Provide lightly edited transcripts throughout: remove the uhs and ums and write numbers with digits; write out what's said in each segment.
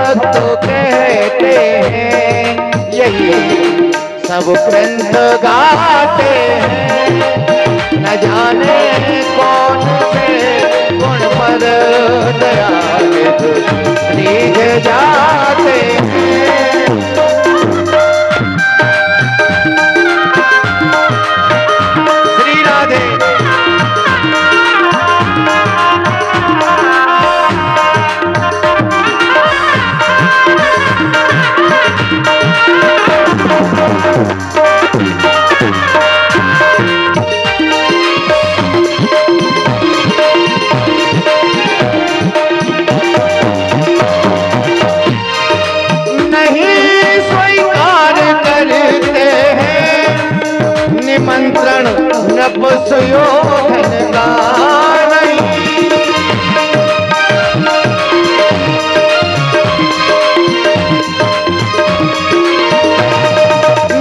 भक्त कहते हैं, यही सब ग्रंथ गाते हैं। न जाने कौन से गुण पर दयानिध रीझ जाते हैं। श्री राधे। निमंत्रण नपुंसकों का नहीं,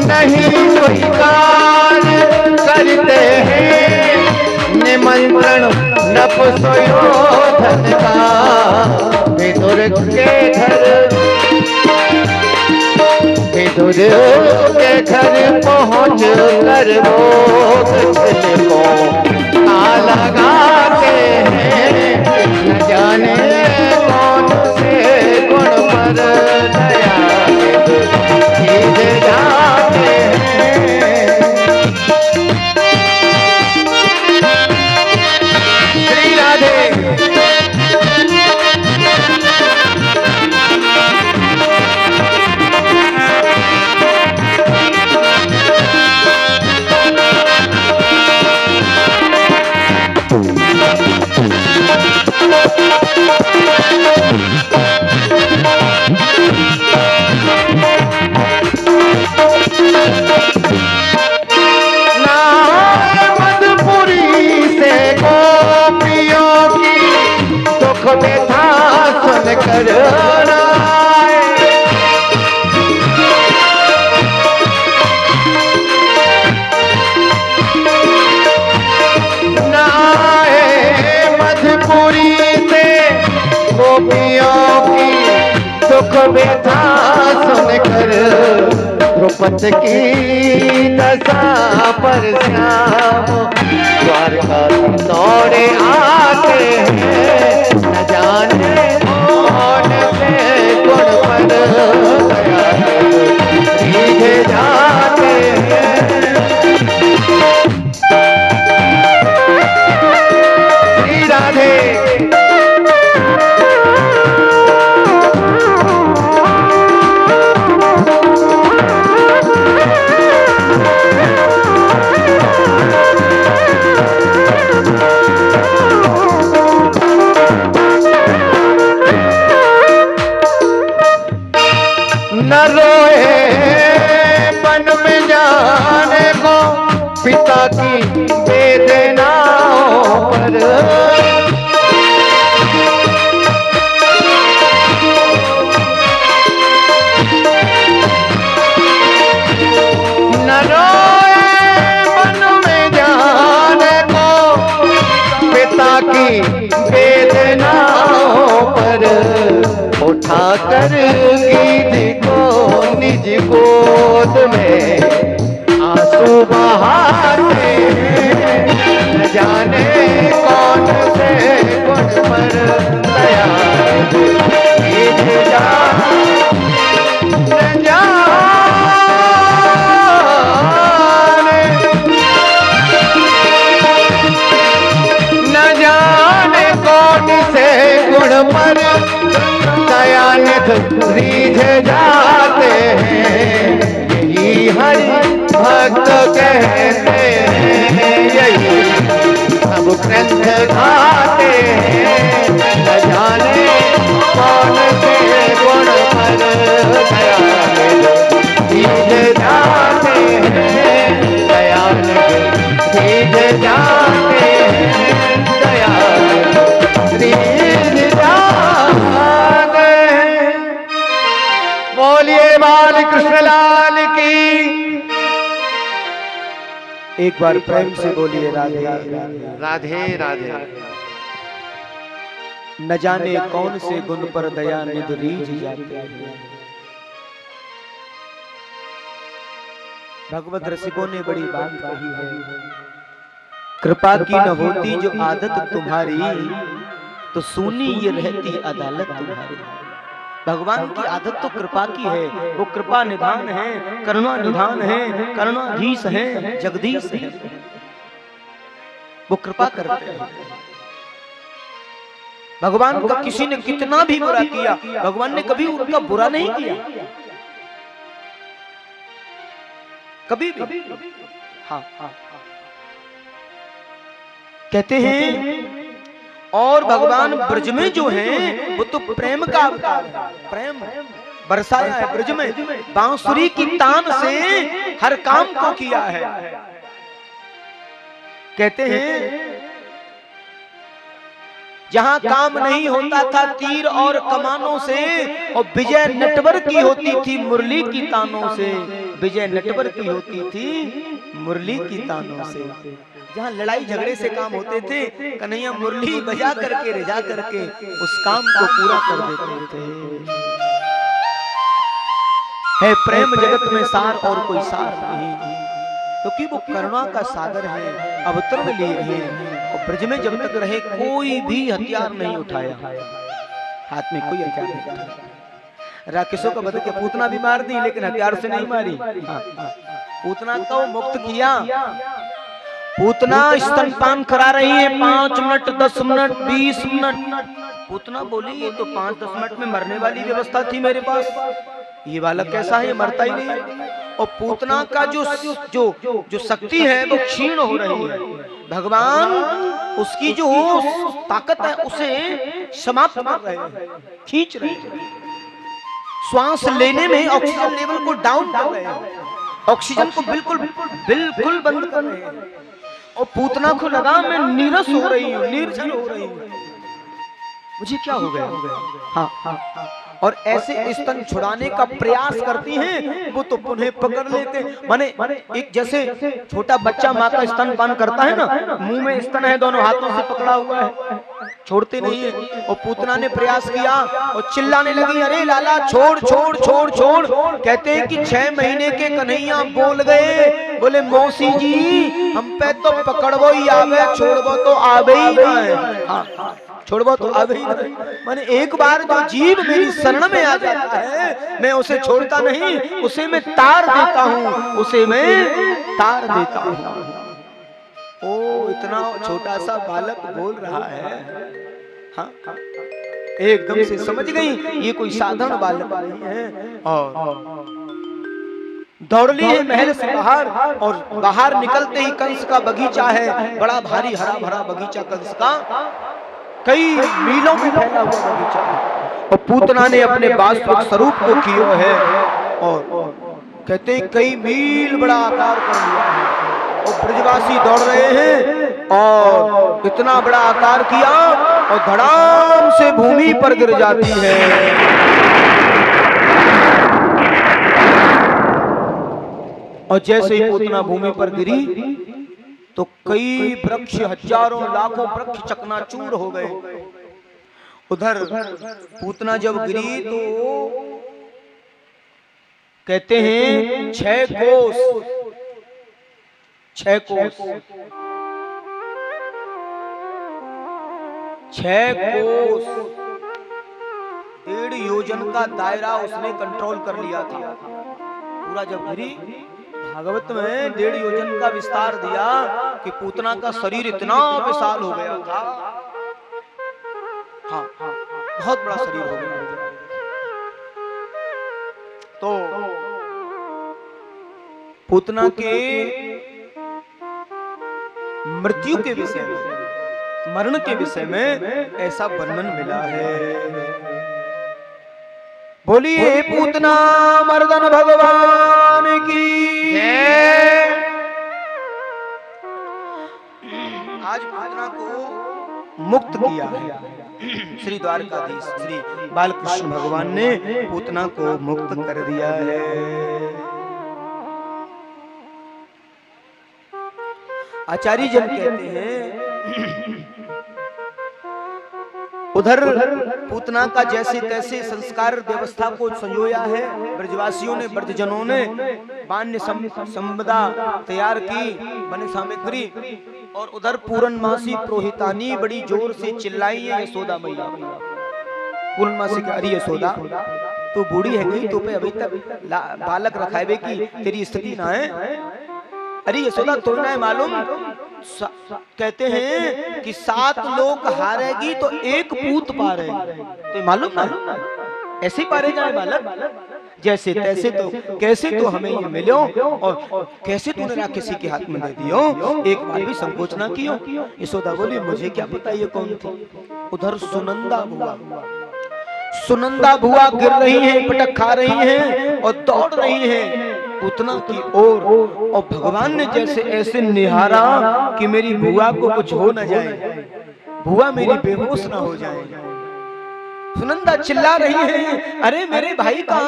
नहीं स्वीकार करते हैं निमंत्रण नपुंसकों का। विदुर के घर, विदुर के घर पहुँच कर भोग को लगाते हैं। न जाने कौन से गुण पर दयानिध रीझ जाते हैं। श्री राधे। व्यथा सुन कर मधुपुरी से गोपियों की दुख व्यथा सुन कर द्रौपदी की दशा पर श्याम द्वारका दौड़े आते हैं। न जाने कौन से गुण पर दयानिध रीझ जाते हैं। श्री राधे। न रोए वन में जाने को पिता की वेदनाओं पर। न रोए वन में जाने को पिता की वेदनाओं पर। उठा कर गीत को निज गोद में आंसू बहाते हैं। न जाने कौन से गुण पर दयानिध रीझ जाते हैं। न जाने कौन से गुण पर दयानिध रीझ जाते हैं। यही हरि भक्त कहते हैं, यही सब ग्रंथ गाते हैं। न जाने कौन से गुण पर दयानिध रीझ जाते हैं। दयानिध रीझ जाते हैं। दयानिध रीझ जाते हैं। बोलिए बाल कृष्ण लाल की। एक बार प्रेम से बोलिए राधे राधे राधे। न जाने कौन से गुण पर दया निध रीझ जाते हैं। भगवत रसिकों ने बड़ी बात कही है, कृपा की न होती जो आदत तुम्हारी, तो सुनी ये रहती अदालत तुम्हारी। भगवान की आदत तो कृपा की है, वो कृपा निधान है, करुणा निधान है, करुणाधीश है, जगदीश है, वो कृपा करते हैं। भगवान का किसी ने कितना भी बुरा किया, भगवान ने कभी उनका बुरा नहीं किया, कभी भी। हाँ, कहते हैं और भगवान ब्रज में जो है वो तो प्रेम का अवतार है, प्रेम बरसाया है ब्रज में, बांसुरी की तान से हर काम को किया है। कहते हैं जहां काम नहीं होता था तीर और कमानों से, और विजय नटवर की होती थी मुरली की तानों से, विजय नटवर की होती थी मुरली की तानों से। जहां लड़ाई झगड़े से काम होते थे, कन्हैया मुरली बजा करके रिझा करके उस काम को पूरा कर देते थे। है प्रेम जगत में सार और कोई सार नहीं, क्योंकि वो करुणा का सागर है, अवतरण लिए हैं। और ब्रज में जब तक रहे कोई भी हथियार नहीं उठाया, हाथ में कोई हथियार नहीं उठाया। राक्षसों का वध किया, पूतना भी मार दी लेकिन हथियार से नहीं मारी। पूतना को मुक्त किया। पूतना स्तनपान करा रही है 5 मिनट 10 मिनट 20 मिनट। पूतना बोली ये तो 5-10 मिनट में मरने वाली व्यवस्था थी मेरे पास, ये बालक कैसा है, ये मरता ही नहीं। और पूतना का जो शक्ति है वो क्षीण हो रही है। भगवान उसकी जो ताकत है उसे समाप्त कर रहे हैं, खींच रहे हैं। श्वास लेने में ऑक्सीजन लेवल को डाउन कर रहे हैं, ऑक्सीजन को बिल्कुल बंद कर रहे हैं। और पूतना को लगा मैं नीरस हो रही हूँ, निर्जल हो रही हूँ, मुझे क्या हो गया। हाँ, और ऐसे स्तन छुड़ाने का प्रयास करती हैं, वो तो पुनः पकड़ लेते। माने एक जैसे छोटा बच्चा माँ का स्तनपान करता है ना, मुंह में स्तन है, दोनों हाथों से पकड़ा हुआ है, छोड़ते नहीं है। और पूतना ने प्रयास किया और चिल्लाने लगी, अरे लाला छोड़ छोड़ छोड़ छोड़। कहते हैं कि 6 महीने के कन्हैया बोल गए, बोले मौसी जी हम पे तो पकड़बो ही आवे, छोड़बो तो आवे ही ना है। हाँ, छोड़बो तो आवे ही नहीं। माने एक बार जो जीव मेरी शरण में आ जाता है मैं उसे छोड़ता नहीं, उसे मैं तार देता हूँ, उसे मैं तार देता हूँ। ओ इतना छोटा सा बालक बोल रहा है। हाँ, एकदम से समझ गई ये कोई साधारण बालक नहीं है। और दौड़ ली है महल से बाहर, और बाहर निकलते ही कंस का बगीचा है, बड़ा भारी हरा भरा बगीचा कंस का, कई मीलों में फैला हुआ बगीचा है। और पूतना ने अपने वास्तविक स्वरूप को किया है, और कहते हैं कई मील बड़ा आकार कर लिया है। और ब्रजवासी दौड़ रहे हैं और इतना बड़ा आकार किया और धड़ाम से भूमि पर गिर जाती है। और जैसे ही पूतना भूमि पर गिरी तो कई वृक्ष, हजारों लाखों वृक्ष चकनाचूर हो गए। उधर पूतना जब गिरी तो कहते हैं 6 कोस 6 कोस 1.5 योजन का दायरा उसने कंट्रोल कर लिया था पूरा। जब गिरी भागवत में 1.5 योजन का विस्तार दिया कि पूतना का शरीर इतना विशाल हो गया था। हाँ, बहुत बड़ा शरीर हो गया। तो पूतना के मृत्यु के विषय में, मरण के विषय में ऐसा वर्णन मिला है। बोलिए पूतना मर्दन भगवान की जय। आज पूतना को मुक्त किया है श्री द्वारकाधीश श्री बालकृष्ण भगवान ने पूतना को मुक्त कर दिया है। आचार्य जन कहते हैं उधर पूतना का जैसे तैसे संस्कार व्यवस्था को संजोया है ब्रजवासियों ने, ब्रजजनों ने मान्य संपदा तैयार की, बने सामग्री। और उधर पूर्णमासी पुरोहितानी बड़ी जोर से चिल्लाई है यशोदा मैया। पूर्णमासी का अरे यशोदा तू बूढ़ी है गई, तो पे अभी तक बालक रखावे की तेरी स्थिति ना है। अरे यशोदा तो ना है मालूम, कहते हैं कि 7 लोग हारेगी तो 1 पूत पारेगी, तो मालूम ना ऐसे ही पारे जाए बालक। जैसे तैसे तो कैसे तो हमें ये मिलो और कैसे तूने राक्षसी के हाथ में दे दियो, एक बार भी संकोच ना कियो। यशोदा बोली मुझे क्या पता ये कौन थी। उधर सुनंदा बुआ गिर रही हैं, पटक खा रही हैं और दौड़ रही हैं पूतना की ओर। और भगवान ने जैसे ऐसे निहारा कि मेरी बुआ को कुछ हो न जाए, बुआ मेरी बेहोश ना हो जाए। सुनंदा चिल्ला रही है, अरे मेरे भाई का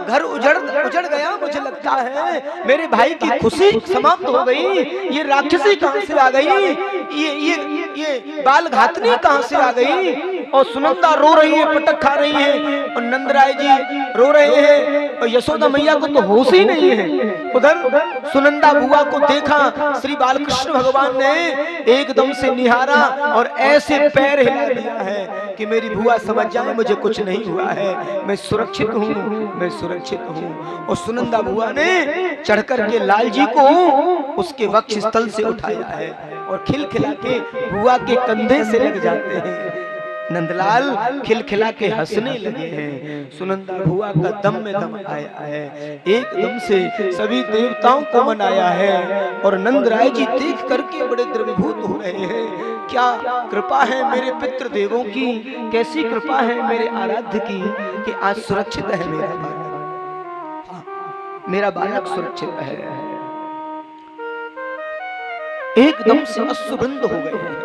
घर उजड़ गया, मुझे लगता है मेरे भाई की खुशी समाप्त हो गई। ये राक्षसी कहां से आ गई, ये बाल घातनी कहां से आ गई। और सुनंदा रो रही है, पटक खा रही है और नंदराय जी रो रहे हैं और यशोदा मैया को तो होश ही नहीं है। उधर सुनंदा बुआ को देखा, श्री बालकृष्ण भगवान ने एकदम से निहारा और ऐसे पैर हिला दिया है कि मेरी बुआ समझ जाए मुझे कुछ नहीं हुआ है, मैं सुरक्षित हूँ, मैं सुरक्षित हूँ। और सुनंदा बुआ ने चढ़कर के लाल जी को उसके वक्ष स्थल से उठाया है और खिलखिला के बुआ के कंधे से लग जाते हैं। नंदलाल खिलखिला के हंसने लगे हैं। सुनंदा बुआ का दम में दम आया है, एकदम से सभी देवताओं को मनाया है। और नंदराय जी देख करके बड़े द्रवीभूत हो रहे हैं। क्या कृपा है मेरे पितृ देवों की, कैसी कृपा है मेरे आराध्य की कि आज सुरक्षित है मेरा बालक, मेरा बालक सुरक्षित है। एकदम से अश्रुबंद हो गए हैं,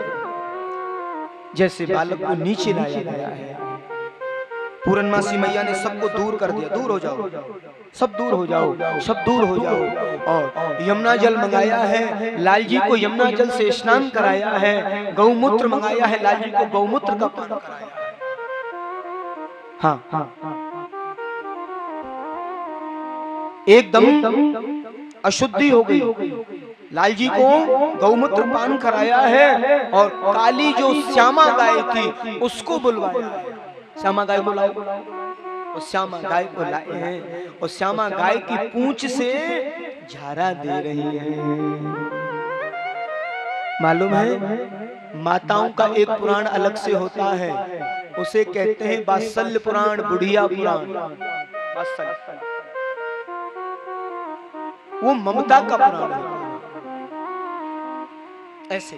जैसे बालक को नीचे लाया गया है। पूर्णमासी मैया ने सबको दूर कर दिया, दूर हो जाओ, सब दूर हो जाओ, सब दूर हो जाओ। और यमुना जल मंगाया है, लाल जी को यमुना जल से स्नान कराया है। गौमूत्र मंगाया है, लाल जी को गौमूत्र का पान कराया है। हाँ, एकदम अशुद्धि हो गई। लाल जी को गौमूत्र पान कराया है और काली जो श्यामा गाय थी उसको बुलवाया है। श्यामा गाय को लाओ, और श्यामा गाय को लाए हैं और श्यामा गाय की पूंछ से झारा दे रही है। मालूम है माताओं का एक पुराण अलग से होता है, उसे कहते हैं वात्सल्य पुराण, बुढ़िया पुराण। वो ममता का पुराण है। ऐसे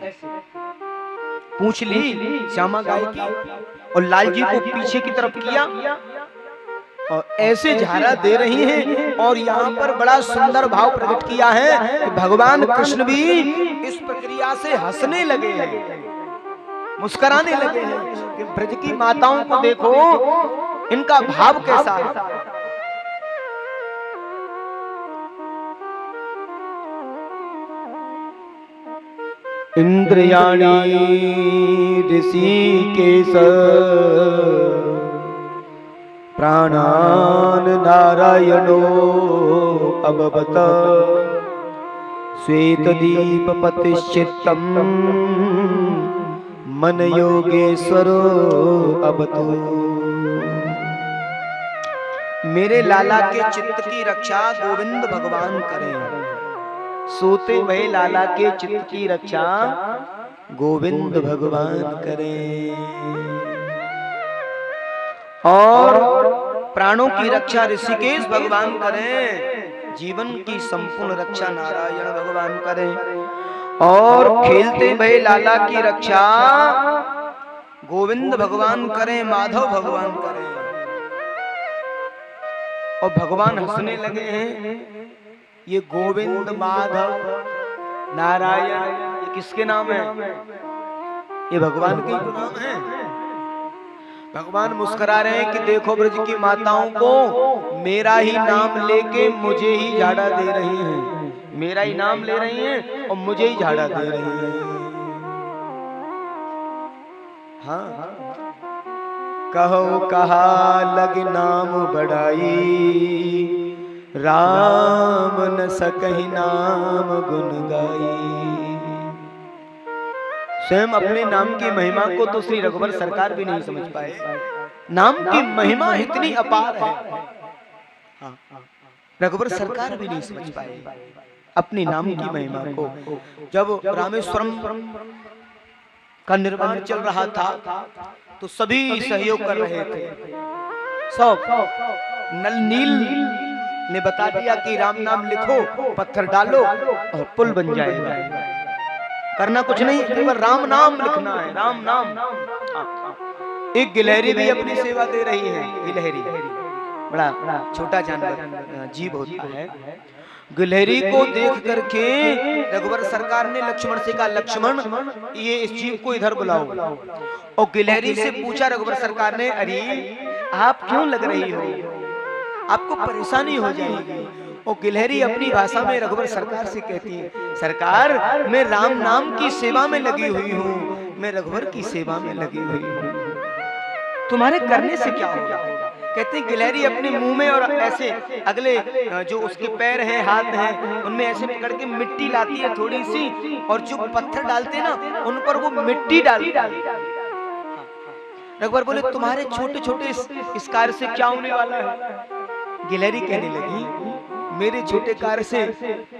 पूछ ली श्यामा गाय की और लाल जी को पीछे की तरफ किया और ऐसे झारा दे रही हैं। और यहाँ पर बड़ा सुंदर भाव प्रकट किया है कि भगवान कृष्ण भी इस प्रक्रिया से हंसने लगे हैं, मुस्कुराने लगे हैं कि ब्रज की माताओं को देखो, इनका भाव कैसा है। इंद्रियाणी ऋषिकेश प्राणान नारायणो अबबत श्वेतदीपपतिश्चित्तम् मन योगेश्वरो अबतु। मेरे लाला के चित्त की रक्षा गोविंद भगवान करें। सोते हुए लाला के चित्त की रक्षा गोविंद भगवान करें। और प्राणों की रक्षा ऋषिकेश भगवान करें। जीवन की संपूर्ण रक्षा नारायण भगवान करें। और खेलते हुए लाला की रक्षा गोविंद भगवान करें, माधव भगवान करें। और भगवान हंसने लगे हैं। ये गोविंद, माधव, नारायण, ये किसके नाम है? ये भगवान के ही नाम है। भगवान मुस्कुरा रहे हैं कि देखो ब्रज की माताओं को मेरा ही नाम लेके मुझे ही झाड़ा दे रही हैं, मेरा ही नाम ले रही हैं और मुझे ही झाड़ा दे रही हैं। हाँ, कहो कहा लग नाम बढ़ाई, राम न सकहि नाम गुण गाई। स्वयं अपने नाम की महिमा को तो श्री रघुवर सरकार भी नहीं समझ पाए। नाम की महिमा इतनी अपार है, रघुवर सरकार भी नहीं समझ पाए अपनी नाम की महिमा को। जब रामेश्वरम का निर्माण चल रहा था तो सभी सहयोग कर रहे थे। सब नल नील ने बता दिया कि राम नाम लिखो, पत्थर डालो और पुल बन जाएगा। करना कुछ नहीं, केवल राम नाम लिखना है, राम नाम। एक गिलहरी भी अपनी सेवा दे रही है। गिलहरी बड़ा छोटा जानवर जीव होता है। गिलहरी को देख करके रघुवर सरकार ने लक्ष्मण से कहा, लक्ष्मण ये इस जीव को इधर बुलाओ। और गिलहरी से पूछा रघुवर सरकार ने, अरे आप क्यों लग रही हो, आपको परेशानी हो जाएगी। और गिलहरी अपनी भाषा में रघुवर सरकार से कहती है, सरकार मैं राम नाम की सेवा में लगी हुई हूँ, मैं रघुवर की सेवा में लगी हुई हूँ, तुम्हारे करने से क्या होगा। कहते हैं गिलहरी अपने मुंह में और ऐसे अगले जो उसके पैर हैं, हाथ हैं, उनमें ऐसे पकड़ के मिट्टी लाती है थोड़ी सी, और जो पत्थर डालते ना उन पर वो मिट्टी डालती है। रघुवर बोले, तुम्हारे छोटे छोटे इस कार्य से क्या होने वाला है। गिलहरी कहने लगी, मेरे छोटे कार्य से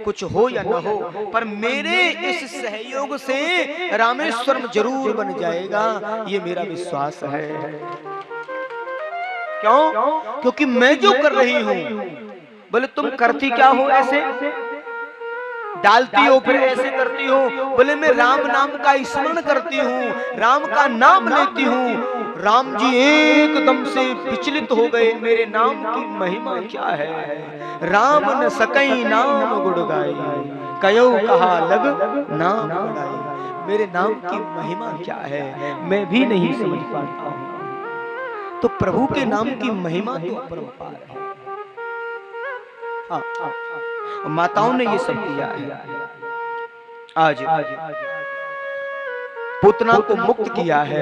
कुछ हो या न हो, पर मेरे इस सहयोग से रामेश्वरम जरूर बन जाएगा, ये मेरा विश्वास है। क्यों? क्योंकि मैं जो कर रही हूं। बोले तुम करती क्या हो ऐसे, डालती हो फिर ऐसे करती हो। बोले मैं राम नाम का स्मरण करती हूँ, राम का नाम लेती हूँ। राम जी एकदम से विचलित हो गए, मेरे नाम की महिमा क्या है। राम न सकई नाम गुण गाई, कयो कहा लग नाम बढ़ाई। मेरे नाम की महिमा क्या है मैं भी नहीं समझ पाता हूँ। तो प्रभु के नाम की महिमा तो अपरंपार है। माताओं ने ये सब किया है। आज पूतना को मुक्त किया है,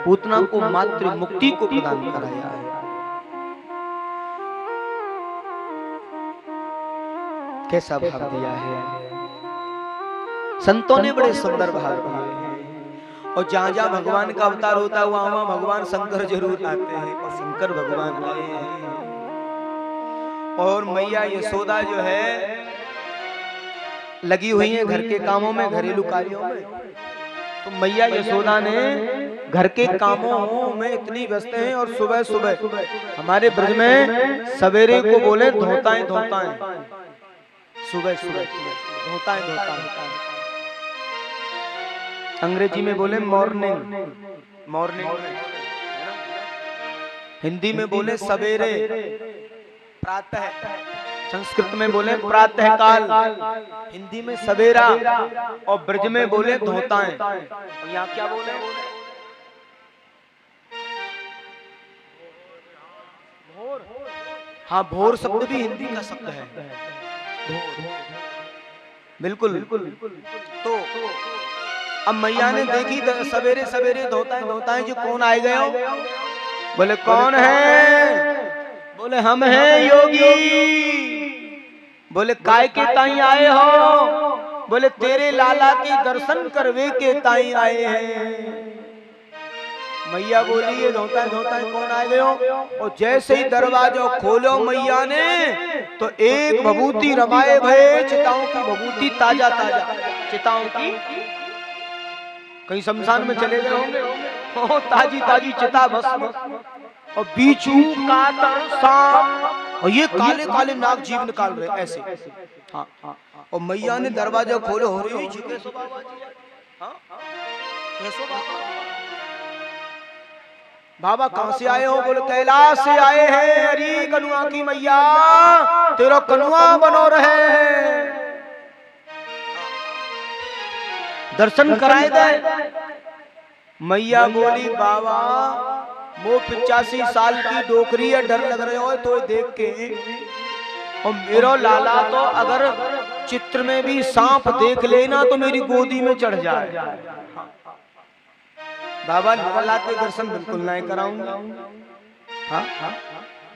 पूतना को मातृ मुक्ति को प्रदान कराया है। कैसा भाव दिया है। संतों ने बड़े सुंदर भाव दिए हैं। और जहां जहां भगवान का अवतार होता है वहां वहां भगवान शंकर जरूर आते हैं, और शंकर भगवान आए हैं। और मैया यशोदा जो है लगी हुई है घर के कामों में, घरेलू कार्यों में। तो मैया यशोदा ने घर के कामों में इतनी व्यस्त हैं। और सुबह सुबह हमारे ब्रज में सवेरे को बोले धोताएं धोताएं, सुबह सुबह धोताएं धोताएं। अंग्रेजी में बोले मॉर्निंग, मॉर्निंग। हिंदी में बोले सवेरे, प्रातः। संस्कृत में बोले प्रातः काल, हिंदी में सवेरा। और ब्रज में बोले धोताएं। और यहाँ क्या बोले, भोर। हाँ, भोर शब्द भी हिंदी का शब्द है, बिल्कुल। तो अब मैया ने देखी सवेरे सवेरे धोताएं धोताएं जो कौन आए गए हो। बोले कौन है। बोले हम हैं योगी। बोले काय के ताई आए हो। बोले तेरे लाला के दर्शन करवे के ताई आए हैं। मैया बोली ये धोताएं धोताएं कौन आए गए हो। और जैसे ही दरवाजा खोलो मैया ने, तो एक भभूति रमाए भये, चिताओं की भभूति ताजा ताजा, चिताओं की। कहीं शमशान में चले गए होंगे, ताजी ताजी चिता भस्म। और बीचू कातर सांप, और ये काले काले नाग जीव निकाल रहे ऐसे। हाँ, और मैया ने दरवाजा खोलो, हो रही बाबा कहां से आए हो। बोले कैलाश से आए हैं। अरे कनुआ की मैया, तेरा कनुआ बनो रहे, दर्शन कराए दे। मैया बोली बाबा वो 85 साल की डोकरी है, डर लग रहे हो तो देख के। और मेरा लाला तो अगर चित्र में भी सांप देख लेना तो मेरी गोदी में चढ़ जाए। बाबा लाला के दर्शन बिल्कुल नहीं कराऊंगा। हाँ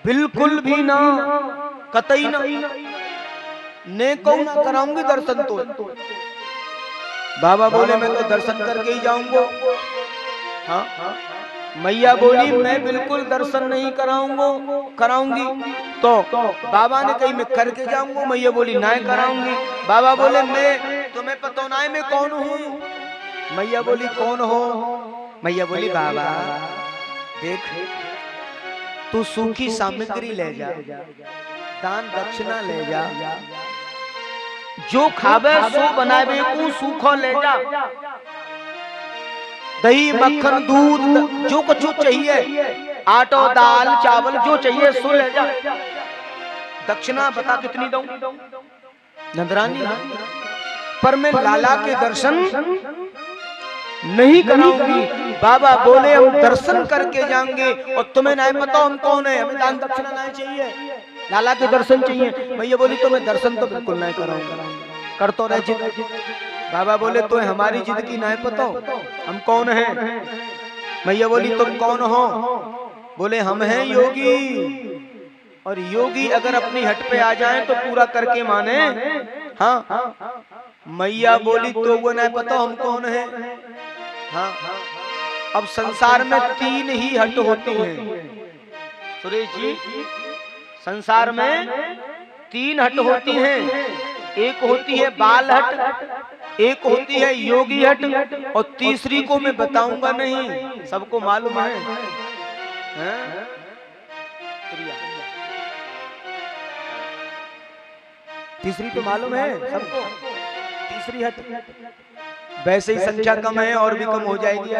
बिल्कुल भी ना, कतई ना, ने को ना कराऊंगी दर्शन तो। बाबा बोले मैं तो दर्शन करके ही जाऊंगा। हाँ मैया बोली मैं बिल्कुल दर्शन नहीं कराऊंगी। तो बाबा ने कही मैं करके जाऊंगा। मैया बोली ना कराऊंगी। बाबा बोले मैं तुम्हें पता ना है मैं कौन हूँ। मैया बोली कौन हो। मैया बोली बाबा देख तू सूखी सामग्री ले जा, दान दक्षिणा ले जा, जो खावे सो बनावे को सूखो ले जा, दही मक्खन दूध जो कुछ चाहिए, आटो दाल चावल जो चाहिए सो ले जा। दक्षिणा बता कितनी दूं। नंदरानी पर मैं लाला के दर्शन नहीं कराऊंगी। बाबा बोले हम दर्शन करके जाएंगे और तुम्हें नहीं पता हम कौन है, हमें दान दक्षिणा नहीं चाहिए, लाला के दर्शन चाहिए। मैया बोली तो मैं दर्शन तो बिल्कुल नहीं कराऊंगा, कर तो रहे जिद। बाबा बोले तो हमारी जिद की नहीं पता हम कौन हैं। मैया बोली तुम कौन हो। बोले हम हैं योगी, और योगी अगर अपनी हट पे आ जाए तो पूरा करके माने। हाँ मैया बोली तो वो नहीं पता हम कौन है। हाँ अब संसार में 3 ही हट होती हैं सुरेश जी, संसार में 3 हट होती हैं। एक होती है बाल हट, एक होती है योगी हट, और तीसरी को मैं बताऊंगा नहीं, सबको मालूम है। तीसरी तो मालूम है सबको, तीसरी हट। वैसे ही संख्या कम है और भी कम हो जाएगी।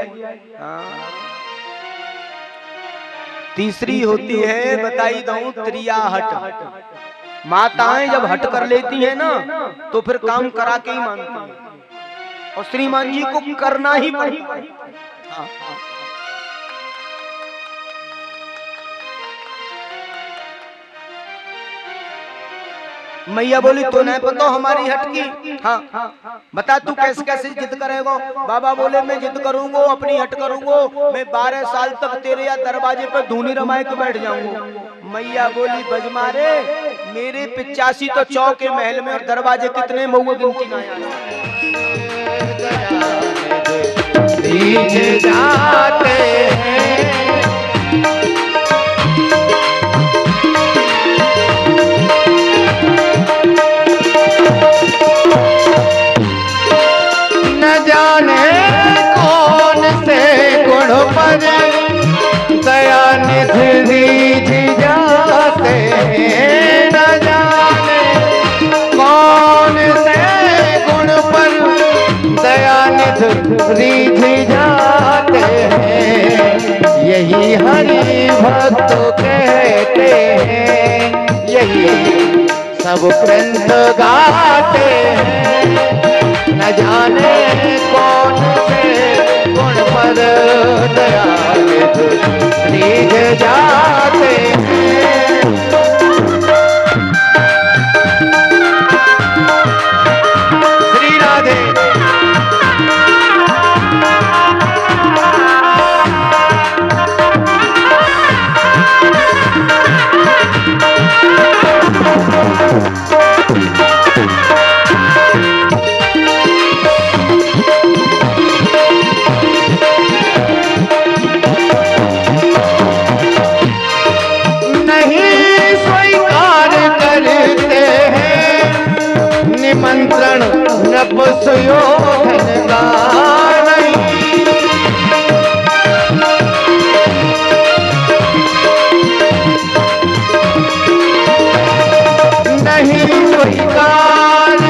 हाँ तीसरी होती है बताई दूं त्रिया हट। माताएं जब हट कर लेती हैं ना तो फिर काम करा के ही मानती हैं, और श्रीमान जी को करना ही पड़ता है। हाँ मैया बोली तो नहीं पता हमारी हट की। हाँ बता तू कैसे कैसे जिद करेगा। बाबा बोले मैं जिद करूंगा, अपनी हट करूंगा, मैं 12 साल तक तेरे या दरवाजे पर धूनी रमाए के बैठ जाऊंगा। मैया बोली बजमारे मेरे 85 तो चौके महल में, और दरवाजे कितने मऊआ गिनती ना जाते हैं। जाने कौन से गुण पर दयानिधि रीझ जाते हैं। न जाने कौन से गुण पर दयानिधि रीझ जाते हैं। यही हरि भक्त कहते हैं, यही सब ग्रंथ गाते हैं। न जाने कौन से गुण पर दयानिधि रीझ जाते हैं। श्री राधे। निमंत्रण नपुंसकयोधन का नहीं स्वीकार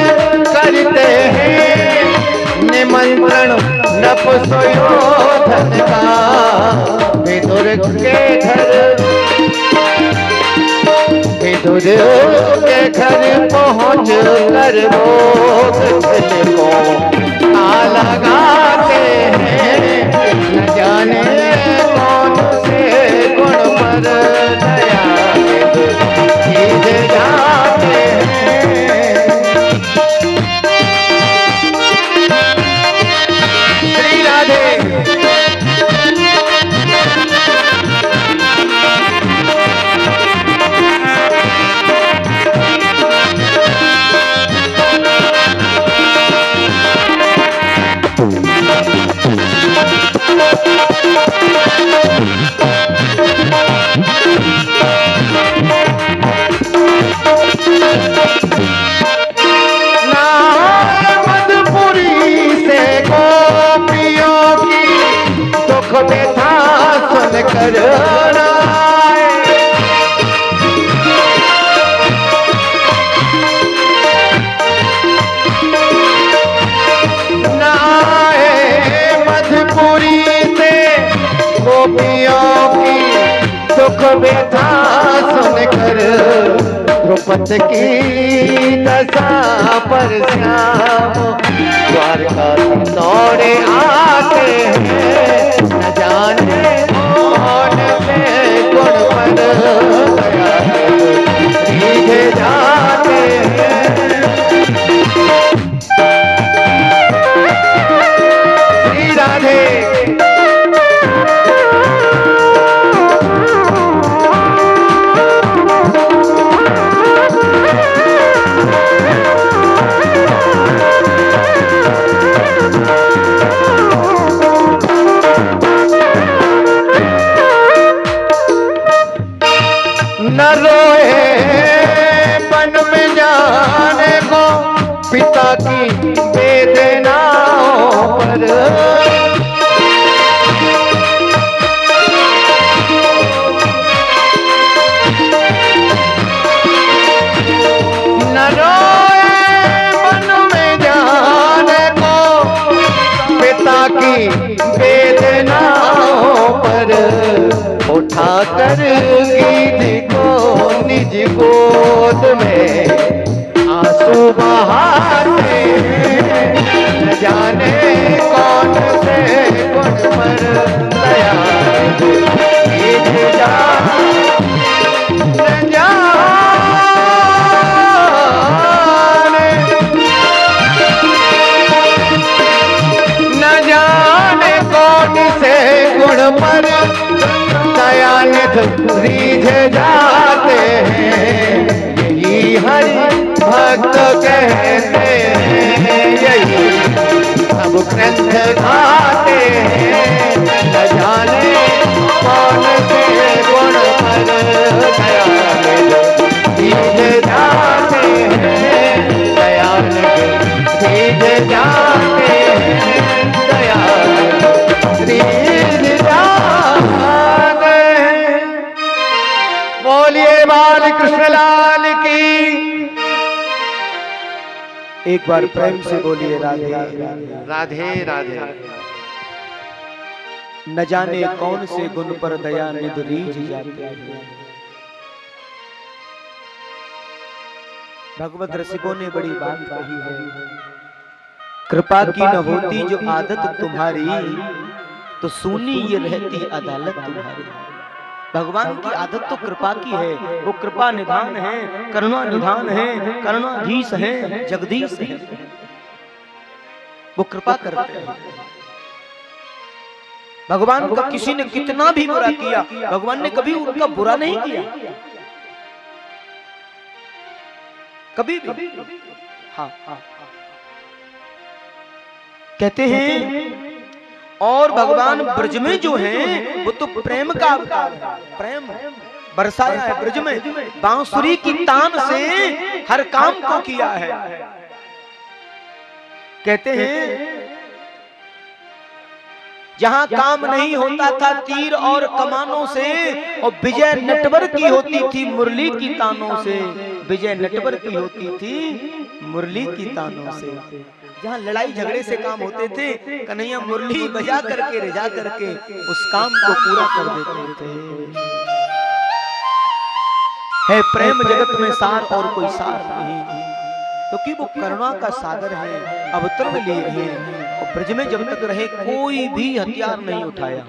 करते हैं। निमंत्रण नपुंसकयोधन का विदुर के घर, विदुर के घर पहुँच कर लोग दिल को लगाते हैं। न जाने कौन से गुण पर दयानिधि रीझ जाते हैं। श्री राधे। व्यथा सुनकर द्रौपदी की दशा पर श्याम द्वारका दौड़े आते हैं, न जाने कौन से गुण पर दया सीधे जाते हैं। श्री राधे न रोए मन में जाने को पिता की वेदनाओं पर, न रोए मन में जाने को पिता की वेदनाओं पर, उठाकर गीत को निज गोद में आंसू बहाते हैं, न जाने कौन से गुण पर दया सीधे जाते, न जाने कौन से गुण पर दयानिध रीझ जाते हैं, यही हरि भक्त कहते हैं, यही सब ग्रंथ गाते हैं, न जाने कौन से गुण पर दयानिध रीझ जाते हैं, दयानिध रीझ जाते हैं, दयानिध रीझ जाते हैं। बोलिए बाल कृष्ण लाल की। एक बार प्रेम से बोलिए राधे राधे राधे। न जाने कौन से गुण पर दया निध रीझ जाते हैं। भगवत रसिकों ने बड़ी बात कही है, कृपा की न होती जो आदत तुम्हारी, तो सुनी ये रहती अदालत तुम्हारी। भगवान की आदत तो कृपा की है, वो कृपा निधान है, करुणा निधान है, करुणाधीश है, जगदीश है, वो कृपा करते हैं। भगवान का किसी ने कितना भी बुरा किया, भगवान ने कभी उनका बुरा नहीं किया, कभी भी। हाँ हाँ कहते हैं, और भगवान ब्रज में जो है वो तो प्रेम का अवतार है, प्रेम बरसाया है ब्रज में, बांसुरी की तान से हर काम को किया है। कहते हैं जहां काम नहीं होता था तीर और कमानों से, और विजय नटवर की होती थी मुरली की तानों से, विजय नटवर की होती थी मुरली की तानों से। जहां लड़ाई झगड़े से काम होते थे, कन्हैया मुरली बजा करके रिझा करके उस काम को पूरा कर देते थे। है प्रेम जगत में सार और कोई सार नहीं, क्योंकि वो करुणा का सागर है, अवतरण लिए हैं। और ब्रज में जब तक रहे कोई भी हथियार नहीं उठाया,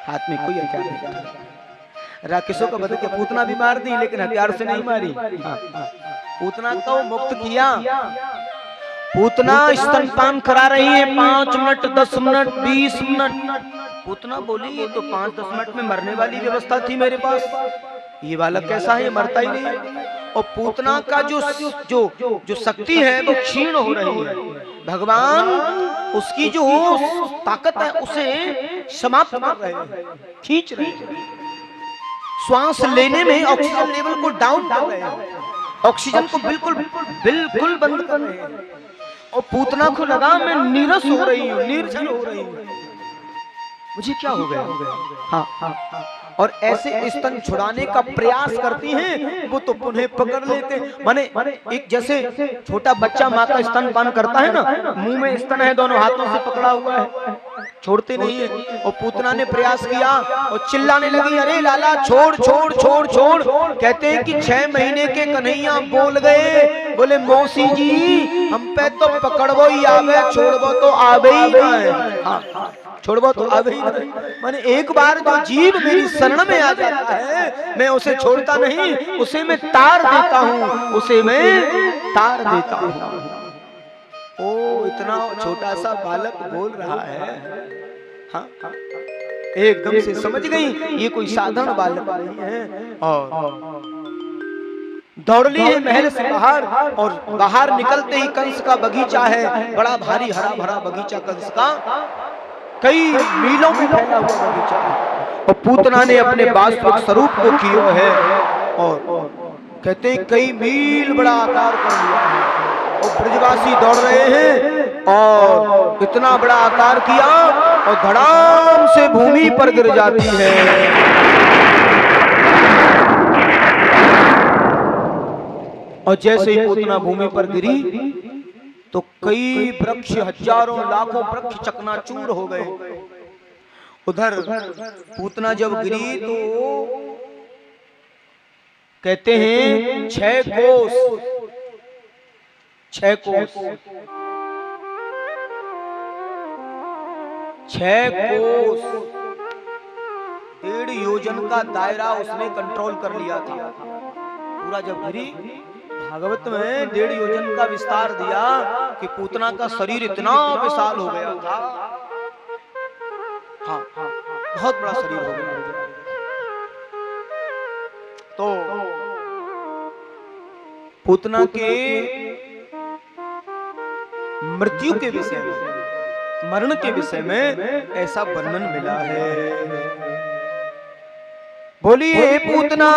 हाथ में कोई हथियार नहीं उठाया। राक्षसों का वध किया, पूतना भी मार दी लेकिन हथियार से नहीं मारी। पूतना को मुक्त किया। पूतना स्तनपान करा रही है 5 मिनट 10 मिनट 20 मिनट। पूतना बोली ये तो 5-10 मिनट में मरने वाली व्यवस्था थी मेरे पास, ये बालक कैसा है, ये मरता ही नहीं। और पूतना का जो शक्ति है वो क्षीण हो रही है। भगवान उसकी जो ताकत है उसे समाप्त कर रहे हैं, खींच रहे हैं। श्वास लेने में ऑक्सीजन लेवल को डाउन कर रहे हैं, ऑक्सीजन को बिल्कुल बिल्कुल बंद कर रहे हैं। और पूतना को लगा मैं नीरस हो रही हूँ, निर्जल हो रही हूँ, मुझे क्या हो गया। हाँ हाँ और ऐसे स्तन छुड़ाने का प्रयास करती हैं, वो तो पुनः पकड़ लेते। माने एक जैसे छोटा बच्चा माँ का स्तनपान करता है ना, मुंह में स्तन है, दोनों हाथों से पकड़ा हुआ है, छोड़ते नहीं है। और पूतना ने प्रयास किया और चिल्लाने लगी, अरे लाला छोड़ छोड़ छोड़ छोड़। कहते हैं कि 6 महीने के कन्हैया बोल गए, बोले मौसी जी हम पे तो पकड़बो ही आवे, छोड़बो तो आवे ही ना है। हाँ, छोड़बो तो आवे ही ना। माने एक बार जो जीव मेरी शरण में आ जाता है, मैं उसे छोड़ता नहीं, उसे मैं तार देता हूँ, उसे मैं तार देता हूँ। ओ इतना छोटा सा बालक बोल रहा है। हाँ, एकदम से समझ गई ये कोई साधारण बालक नहीं है। और दौड़ लिए महल से बाहर, और बाहर निकलते ही कंस का बगीचा है, बड़ा भारी हरा भरा बगीचा कंस का, कई मीलों में फैला हुआ बगीचा है। और पूतना ने अपने वास्तविक स्वरूप को किया है, और कहते हैं कई मील बड़ा आकार कर लिया है। और ब्रजवासी दौड़ रहे हैं, और इतना बड़ा आकार किया और धड़ाम से भूमि पर गिर जाती है। और जैसे ही पूतना भूमि पर गिरी तो कई वृक्ष, हजारों लाखों वृक्ष चकनाचूर हो गए। उधर पूतना जब गिरी तो कहते हैं 6 कोस 6 कोस 1.5 योजन का दायरा उसने कंट्रोल कर लिया था। पूरा जब गिरी, भागवत में 1.5 योजन का विस्तार दिया कि पूतना का शरीर इतना विशाल हो गया था। हाँ, बहुत बड़ा शरीर हो गया। तो पूतना के मृत्यु के विषय में, मरण के विषय में ऐसा वर्णन मिला है। बोलिए पूतना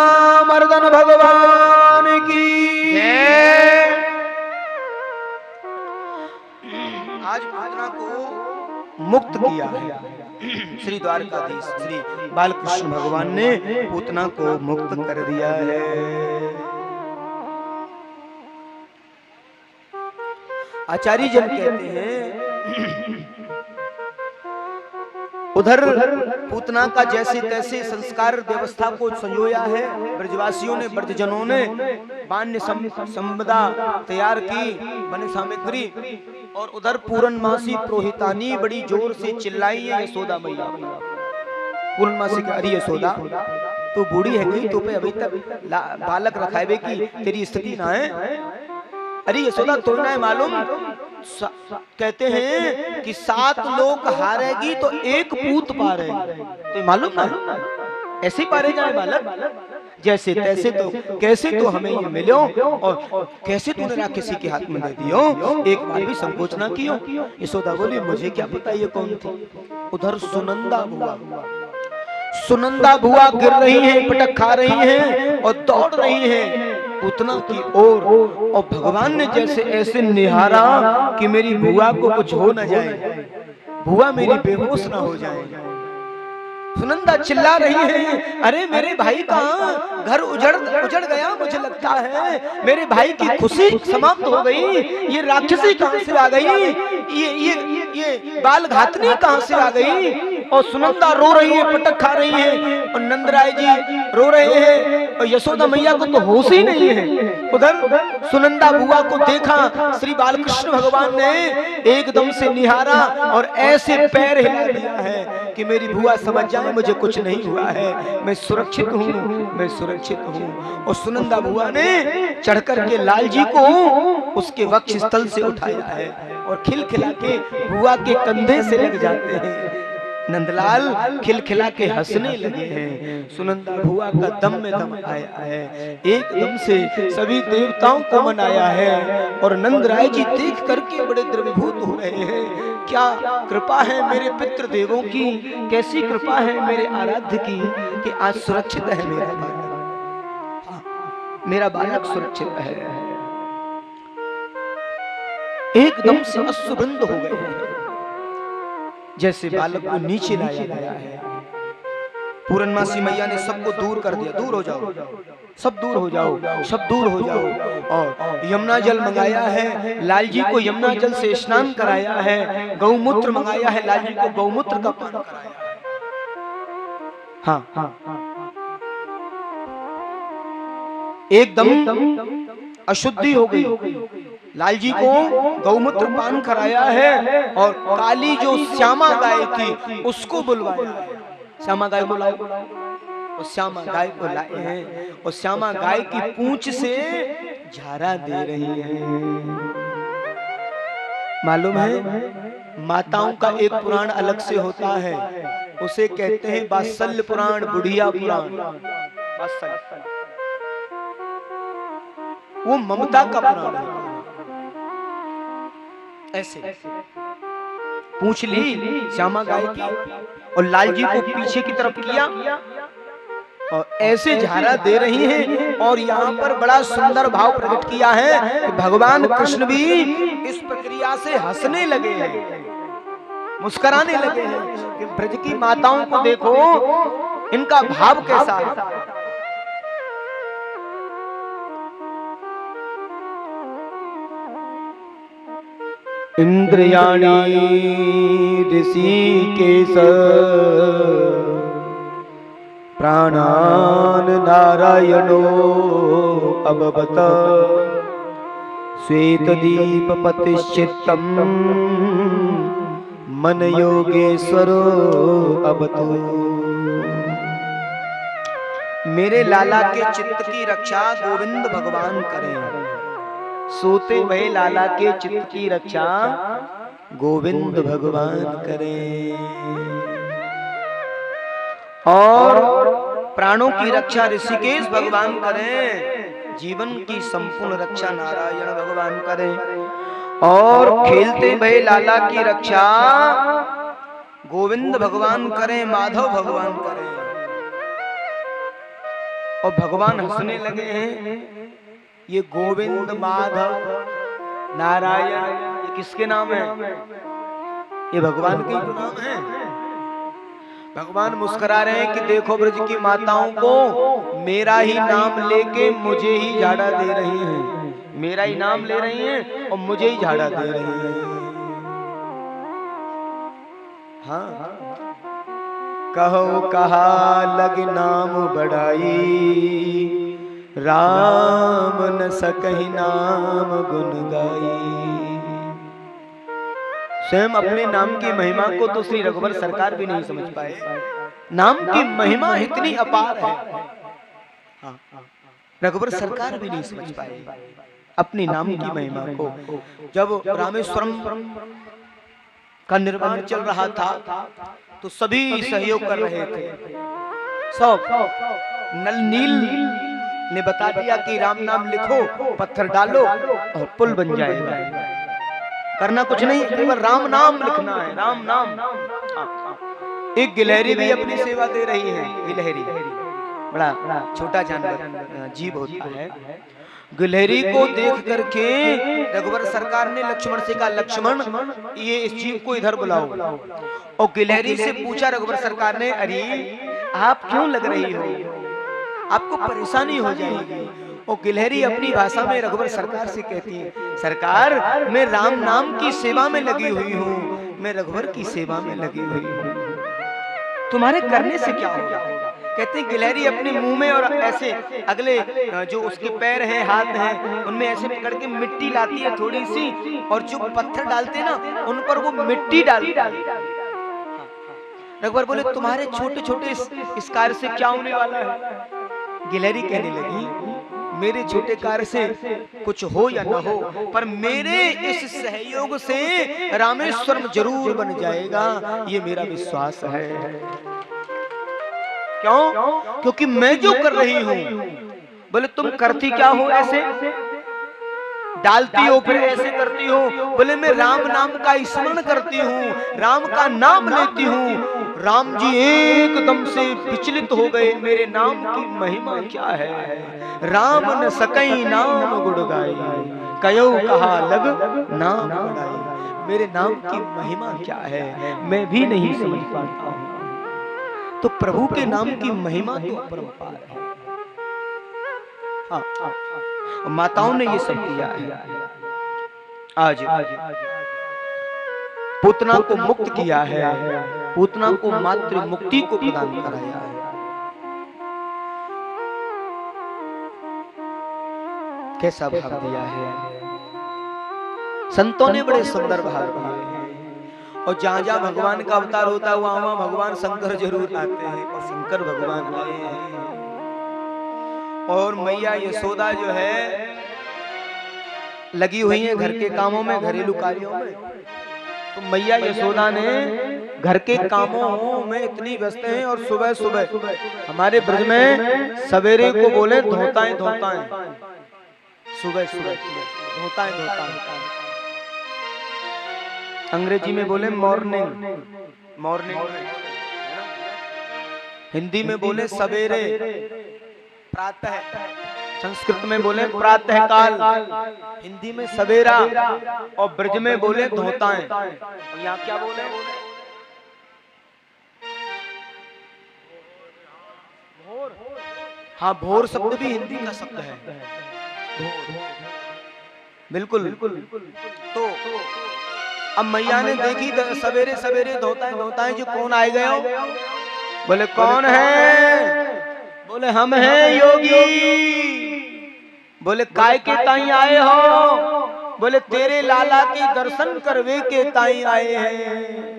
मर्दन भगवान की जय। आज पूतना को मुक्त किया है श्री द्वारकाधीश श्री बालकृष्ण भगवान ने, पूतना को मुक्त कर दिया है। आचार्य जन कहते हैं उधर पूतना का जैसे तैसे संस्कार व्यवस्था को संजोया है ब्रजवासियों ने, ब्रजजनों ने बान्य संपदा तैयार की, बने सामग्री। और उधर पूर्णमासी पुरोहितानी बड़ी जोर से चिल्लाई है यशोदा मैया। पूर्णमासी का अरे यशोदा तो बूढ़ी है गई, तो पे अभी तक बालक रखावे की तेरी स्थिति ना है। अरे यशोदा तो ना है मालूम, कहते हैं कि 7 लोग हारेगी तो 1 पूत पारे, तो मालूम ना ऐसे ही पारे जाए बालक। जैसे तैसे तो कैसे तो हमें ये मिलो, और कैसे तूने राक्षसी के हाथ में दे दियो, एक बार भी संकोच ना कियो। यशोदा बोली मुझे क्या पता ये कौन थी। उधर सुनंदा बुआ गिर रही हैं, पटक खा रही हैं और दौड़ रही हैं पूतना की ओर। और भगवान ने जैसे ऐसे निहारा कि मेरी बुआ को कुछ हो न जाए, बुआ मेरी बेहोश न हो जाए। सुनंदा चिल्ला रही है, अरे मेरे भाई कहाँ, घर उजड़ गया मुझे लगता है, मेरे भाई की खुशी समाप्त हो गई, ये राक्षसी कहाँ से आ गई, ये बाल घातनी कहाँ से आ गई। और सुनंदा रो रही है, पटक खा रही है, और नंदराय जी रो रहे हैं, और यशोदा मैया को तो होश ही नहीं है। उधर सुनंदा बुआ को देखा, श्री बालकृष्ण भगवान ने एकदम से निहारा और ऐसे पैर हिला दिया है कि मेरी बुआ समझ जाए मुझे कुछ नहीं हुआ है, मैं सुरक्षित हूँ, मैं सुरक्षित हूँ। और सुनंदा बुआ ने चढ़कर के लाल जी को उसके वक्ष स्थल से उठाया है और खिलखिला के बुआ के कंधे से लग जाते हैं। नंदलाल खिलखिला के हंसने लगे हैं। सुनंदा बुआ का दम में दम आया है, एकदम से सभी देवताओं को मनाया है। और नंदराय जी देख करके बड़े द्रवीभूत हो रहे हैं। क्या कृपा है मेरे पितृ देवों की, कैसी कृपा है मेरे आराध्य की कि आज सुरक्षित है मेरा बालक, मेरा बालक सुरक्षित है। एकदम से अश्रुबंद हो गए हैं, जैसे बालक को नीचे लाया गया है। पूरनमासी मैया ने सबको दूर कर दिया, दूर हो जाओ, सब दूर हो जाओ, सब दूर हो जाओ। और यमुना जल मंगाया है, लाल जी को यमुना जल से स्नान कराया है, गौमूत्र मंगाया है, लाल जी को गौमूत्र का पान कराया है। हाँ, एकदम अशुद्धि हो गई। लाल जी को गौमूत्र पान कराया है और काली जो श्यामा गाय थी उसको बुलवाया है। श्यामा गाय को लाओ, और श्यामा गाय को लाए हैं और श्यामा गाय की पूंछ से झारा दे रही है। मालूम है माताओं का एक पुराण अलग से होता है, उसे कहते हैं वात्सल्य पुराण, बुढ़िया पुराण। वो ममता का पुराण है। ऐसे पूछ ली श्यामा गाय की और लाल जी को पीछे की तरफ किया और ऐसे झारा दे रही हैं। और यहाँ पर बड़ा सुंदर भाव प्रकट किया है कि भगवान कृष्ण भी इस प्रक्रिया से हंसने लगे हैं, मुस्कुराने लगे हैं कि ब्रज की माताओं को देखो, इनका भाव कैसा है। इंद्रियाणि ऋषिकेश प्राणान नारायणो अबबत श्वेतदीप पतिश्चित्तम मन योगेश्वरो अबतु। मेरे लाला के चित्त की रक्षा गोविंद भगवान करें। सोते हुए लाला के चित्त की रक्षा गोविंद भगवान करें और प्राणों की रक्षा ऋषिकेश भगवान करें, जीवन की संपूर्ण रक्षा नारायण भगवान करें और खेलते हुए लाला की रक्षा गोविंद भगवान करें, माधव भगवान करें। और भगवान हंसने लगे हैं। ये गोविंद, माधव, नारायण, ये किसके नाम है? ये भगवान के नाम है। भगवान मुस्कुरा रहे हैं कि देखो ब्रज की माताओं को मेरा ही नाम लेके मुझे ही झाड़ा दे रही हैं, मेरा ही नाम ले रही हैं और मुझे ही झाड़ा दे रही हैं। हाँ, कहो कहा लग नाम बढ़ाई, राम न सकहि नाम गुण गाई। स्वयं अपने नाम की महिमा को तो श्री रघुवर सरकार भी नहीं समझ पाए। नाम की महिमा इतनी अपार है, रघुवर सरकार भी नहीं समझ पाए अपने नाम की महिमा को। जब रामेश्वरम का निर्माण चल रहा था तो सभी सहयोग कर रहे थे। सब नल नील ने बता दिया कि राम नाम लिखो, पत्थर डालो और पुल बन जाएगा। करना कुछ नहीं, केवल राम नाम लिखना है, राम नाम। एक गिलहरी भी अपनी सेवा दे रही है। गिलहरी बड़ा छोटा जानवर जीव होता है। गिलहरी को देख करके रघुवर सरकार ने लक्ष्मण से कहा, लक्ष्मण ये इस जीव को इधर बुलाओ। और गिलहरी से पूछा रघुवर सरकार ने, अरे आप क्यों लग रही हो, आपको परेशानी हो जाएगी। और गिलहरी अपनी भाषा में रघुवर सरकार से कहती है, सरकार मैं राम नाम की सेवा में लगी हुई हूँ, मैं रघुवर की सेवा में लगी हुई हूँ, तुम्हारे करने से क्या होगा। कहते हैं गिलहरी अपने मुंह में और ऐसे अगले जो उसके पैर हैं, हाथ हैं, उनमें ऐसे पकड़ के मिट्टी लाती है थोड़ी सी, और जो पत्थर डालते ना उन पर वो मिट्टी डालती है। रघुवर बोले, तुम्हारे छोटे छोटे इस कार्य से क्या होने वाला है। गिलहरी कहने लगी, मेरे छोटे कार्य से कुछ हो या न हो, पर मेरे इस सहयोग से रामेश्वरम जरूर बन जाएगा, ये मेरा विश्वास है। क्यों? क्योंकि मैं जो कर रही हूं। बोले तुम करती क्या हो ऐसे, डालती हो फिर ऐसे करती हो। बोले मैं राम नाम का स्मरण करती हूँ, राम का नाम लेती हूँ। राम जी एकदम से विचलित हो गए, मेरे नाम की महिमा क्या है। राम न सकई नाम गुण गाई, कयो कहा लग नाम बढ़ाई। मेरे नाम की महिमा क्या है मैं भी नहीं समझ पाता हूँ। तो प्रभु के नाम की महिमा तो अपरंपार है। हाँ, और माताओं ने ये सब किया है। आज पूतना को मुक्त किया है, पूतना को मातृ मुक्ति को प्रदान कराया है। कैसा भाव दिया है। संतों ने बड़े सुंदर भाव दिए हैं। और जहां जहां भगवान का अवतार होता है वहां वहां भगवान शंकर जरूर आते हैं, और शंकर भगवान आए हैं। और मैया यशोदा जो है लगी हुई है घर के कामों में, घरेलू कार्यों में। तो मैया यशोदा ने घर के कामों में इतनी व्यस्त हैं, और सुबह सुबह हमारे ब्रज में सवेरे को बोले धोताएं धोताएं, सुबह सुबह धोताएं धोताएं, अंग्रेजी में बोले मॉर्निंग मॉर्निंग, हिंदी में बोले सवेरे प्रातः, संस्कृत में बोले प्रातः काल, हिंदी में सवेरा, और ब्रज में बोले धोताएं। यहाँ क्या बोले? हाँ, भोर शब्द भी हिंदी का शब्द है। बिल्कुल। तो अब मैया ने देखी सवेरे सवेरे धोताएं जो कौन आए गए हो? बोले कौन है? बोले हम हैं योगी। बोले काय के ताई आए हो? बोले तेरे लाला के दर्शन करवे के ताई आए हैं।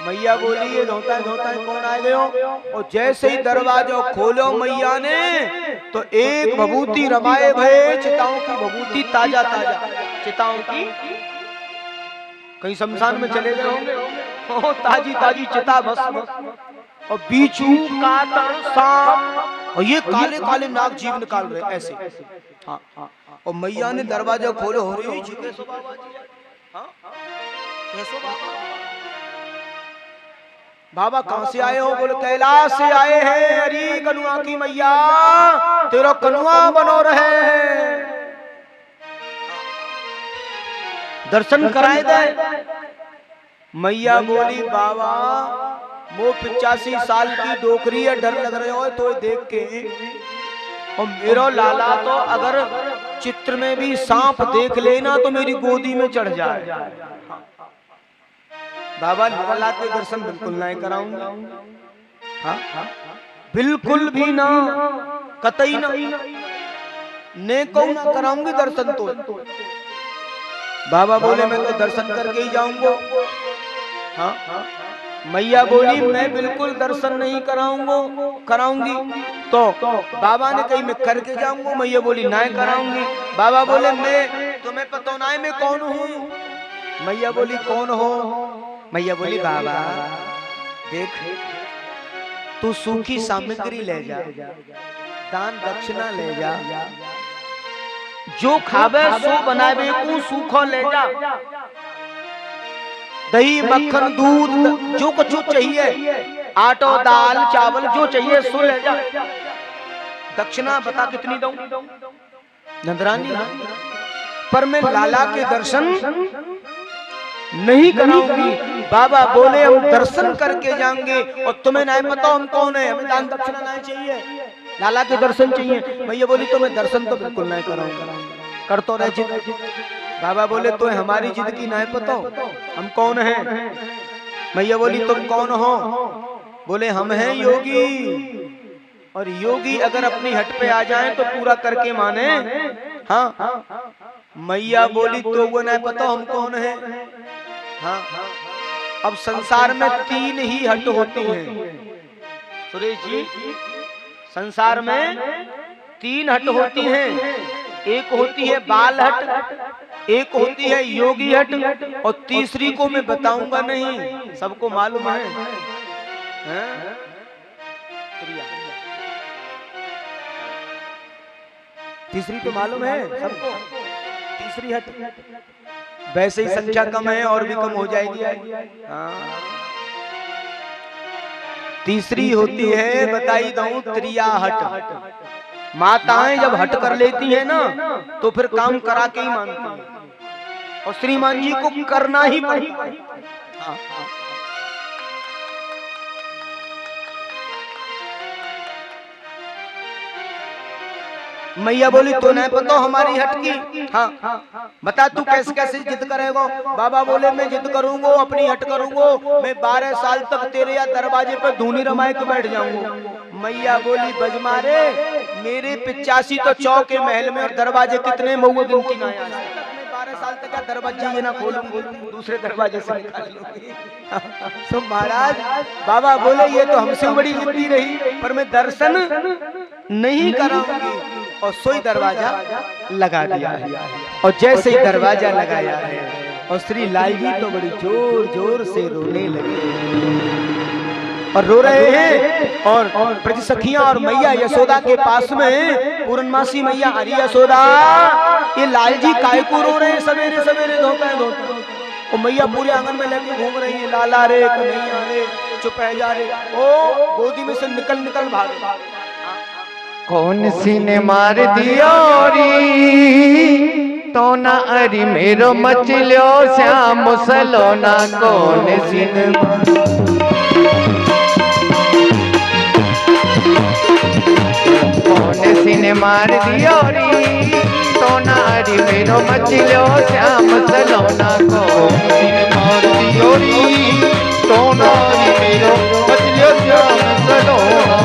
मैया बोली ये धोताएं कौन आए गए हो? और जैसे ही दरवाजा खोलो मैया ने, तो एक भभूति रमाए भये चिताओं की भभूति, ताजा ताजा चिताओं की। कहीं शमशान में चले गए होंगे, ताजी ताजी चिता भस्म, और बीचू कातर सांप, और ये काले काले नाग जीव निकाल रहे ऐसे। हाँ, और मैया ने दरवाजा खोलो, हो रही कैसो बाबा जी, हाँ कैसो बाबा, बाबा कहां से आए हो? बोले कैलाश से आए हैं। अरे कनुआ की मैया, तेरा कनुआ बनो रहे, दर्शन कराए दे। मैया बोली बाबा वो 85 साल की डोकरी है, डर लग रहे हो तो देख के। और मेरा लाला तो अगर चित्र में भी सांप देख लेना तो मेरी गोदी में चढ़ जाए। बाबा लाला के दर्शन बिल्कुल नहीं कराऊंगा। हाँ, बिल्कुल भी ना, कतई ना, नेको ना कराऊंगी दर्शन। तो बाबा बोले मैं तो दर्शन करके ही जाऊंगा। हाँ, मैया बोली मैं बिल्कुल दर्शन नहीं कराऊंगी। तो बाबा ने कही मैं करके जाऊंगा। मैया बोली ना कराऊंगी। बाबा बोले मैं तुम्हें पता ना है मैं कौन हूँ? मैया बोली कौन हो? मैया बोली बाबा देख, तू सूखी सामग्री ले जा, दान दक्षिणा ले जा, जो खावे सो बनावे को सूखो ले जा, दही मक्खन दूध जो कुछ चाहिए, आटो दाल चावल जो चाहिए सो ले जा। दक्षिणा बता कितनी दूं? नंदरानी, पर मैं लाला के दर्शन नहीं कराऊंगी। बाबा बोले हम दर्शन करके जाएंगे, और तुम्हें नहीं पता हम कौन है, हमें दान दक्षिणा नहीं चाहिए, लाला के दर्शन चाहिए। मैया बोली तो मैं दर्शन तो बिल्कुल नहीं कराऊंगा, कर तो रहे जिद। बाबा बोले तो हमारी जिद की नहीं पता हम कौन हैं? मैया बोली तुम कौन हो? बोले हम हैं योगी, और योगी अगर अपनी हट पे आ जाए तो पूरा करके माने। हाँ, मैया बोली तो वो नहीं पता हम कौन है। हाँ, अब संसार में 3 ही हट होती हैं सुरेश जी, संसार में 3 हट होती हैं। एक होती है बाल हट, एक होती है योगी हट, और तीसरी को मैं बताऊंगा नहीं, सबको मालूम है। तीसरी तो मालूम है सबको, तीसरी हट। वैसे ही संख्या कम है और भी कम हो जाएगी। हाँ, तीसरी होती है बताई दूं त्रिया हट। माताएं जब हट कर लेती है ना तो फिर काम करा के ही मानती है, और श्रीमान जी को करना ही पड़ता है। मैया बोली तो नहीं पता हमारी हट की। हाँ बता तू कैसे कैसे जिद करेगा। बाबा बोले मैं जिद करूंगा, अपनी हट करूंगा, मैं 12 साल तक तेरे या दरवाजे पर धूनी रमाए के बैठ जाऊंगा। मैया बोली बज मारे, मेरे 85 तो चौके महल में और दरवाजे कितने मऊआ गिनती ना आया। 12 साल तक क्या दरवाजे ये ना खोलूंगी, दूसरे दरवाजे से निकाल लूंगी। तो महाराज बाबा बोले ये तो हमसे बड़ी जिद्दी रही, पर मैं दर्शन नहीं कराऊंगी। और सोई दरवाजा लगा दिया है। और जैसे ही दरवाजा लगाया है और श्री लाल जी तो बड़ी जोर जोर से रोने लगे और रो रहे हैं। और ब्रज सखियां और मैया यशोदा के पास में पूर्णमासी मैया अरे यशोदा ये लाल जी काय को रो रहे हैं, सवेरे सवेरे धोता धोता। और मैया पूरे आंगन में लेके घूम रही है, लाला रे कन्हैया रे चुप है जा रे। ओ गोदी में से निकल निकल भाग। कौन सी ने मार दिया तो ना अरी मेरो मचलो श्याम सलोना। कौन सी ने मार दिया तो ना अरी मेरो मचलो श्याम सलोना। कौन सी ने मार दिया तो ना अरी मेरो मचलो श्याम सलोना।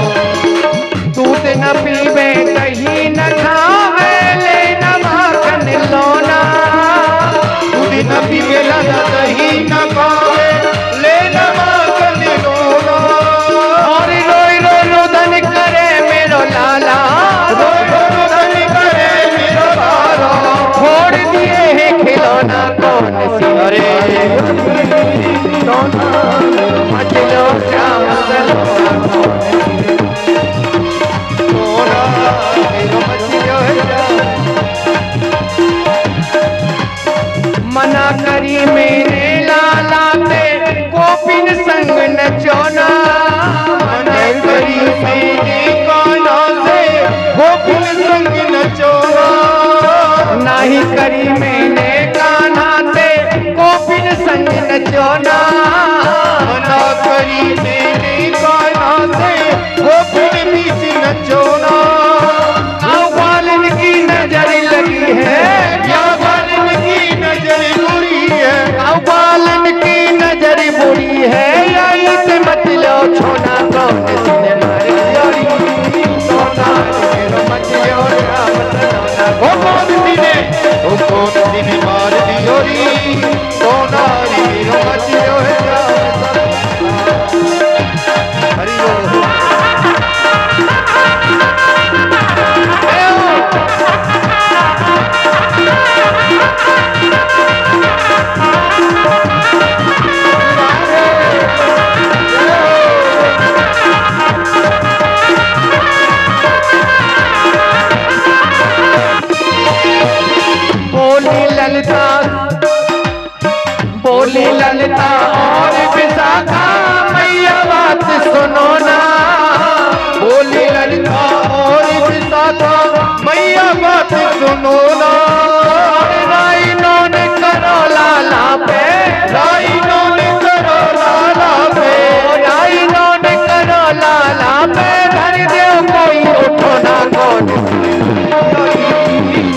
दूध न पीवे कहीं न खावे ले न माखन लोना। दूध न पीवे कहीं न खावे ले न माखन लोना। और रोई रोई रुदन करे मेरो लाला, रोई रोई रुदन करे मेरो लाला। छोड़ दिए हैं खिलौना कौन सी अरे मचलो श्याम सलोना। मना करी मेरे लाला पे गोपिन संग नचोना। मना करी मेरे काना से गोपिन संग नचोना। नहीं करी मैंने कान्हा से गोपिन संग नचोना। मना करी मेरे कान्हा से गोपिन बीच नचोना। की नजर लगी है या बालन की नजर बुरी है। बालन की नजर बुरी है या इसे मत लो छोना। कौन सी ने मार दिया सोना मेरो मत लो राम सलोना। वो कौन सी ने मार दिया सोना मेरो मत लो राम सलोना। हरि बोल। बोली ललिता और विशाखा मैया बात सुनो ना। बोली ललिता और विशाखा मैया बात सुनो ना। राइनों ने करो लाला पे, राइनों ने करो लाला पे, राइनों ने करो लाला पे। धर दे कोई उठो ना कौन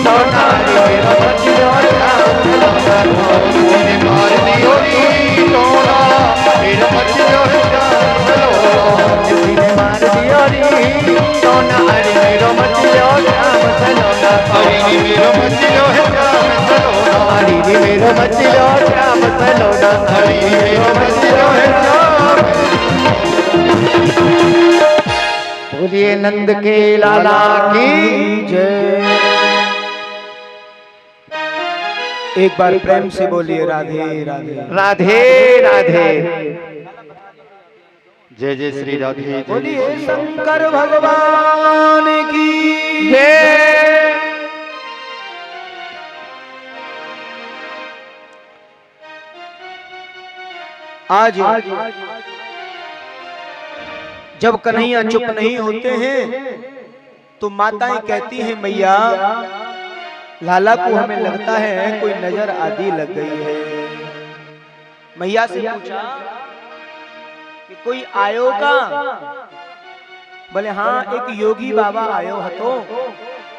सोना मेरा बच्चों मार दियो सोना मेरा बच्चों किसी ने मार दियो सोना। अरे मेरो बच्चों श्याम सलोना। अरे मेरो बच्चों श्याम सलोना। अरे मेरो बच्चों श्याम सलोना। अरे मेरो बच्चों श्याम। बोलिए नंद के लाला की जय। एक बार प्रेम से बोलिए राधे राधे राधे राधे। जय जय श्री राधे। बोलिए शंकर भगवान की जय। आज जब कन्हैया चुप नहीं होते हैं तो माताएं कहती हैं मैया लाला को हमें लगता है कोई नजर आदि लग गई है। मैया से पूछा कि कोई आयो का? बोले हाँ एक योगी बाबा आयो हतो।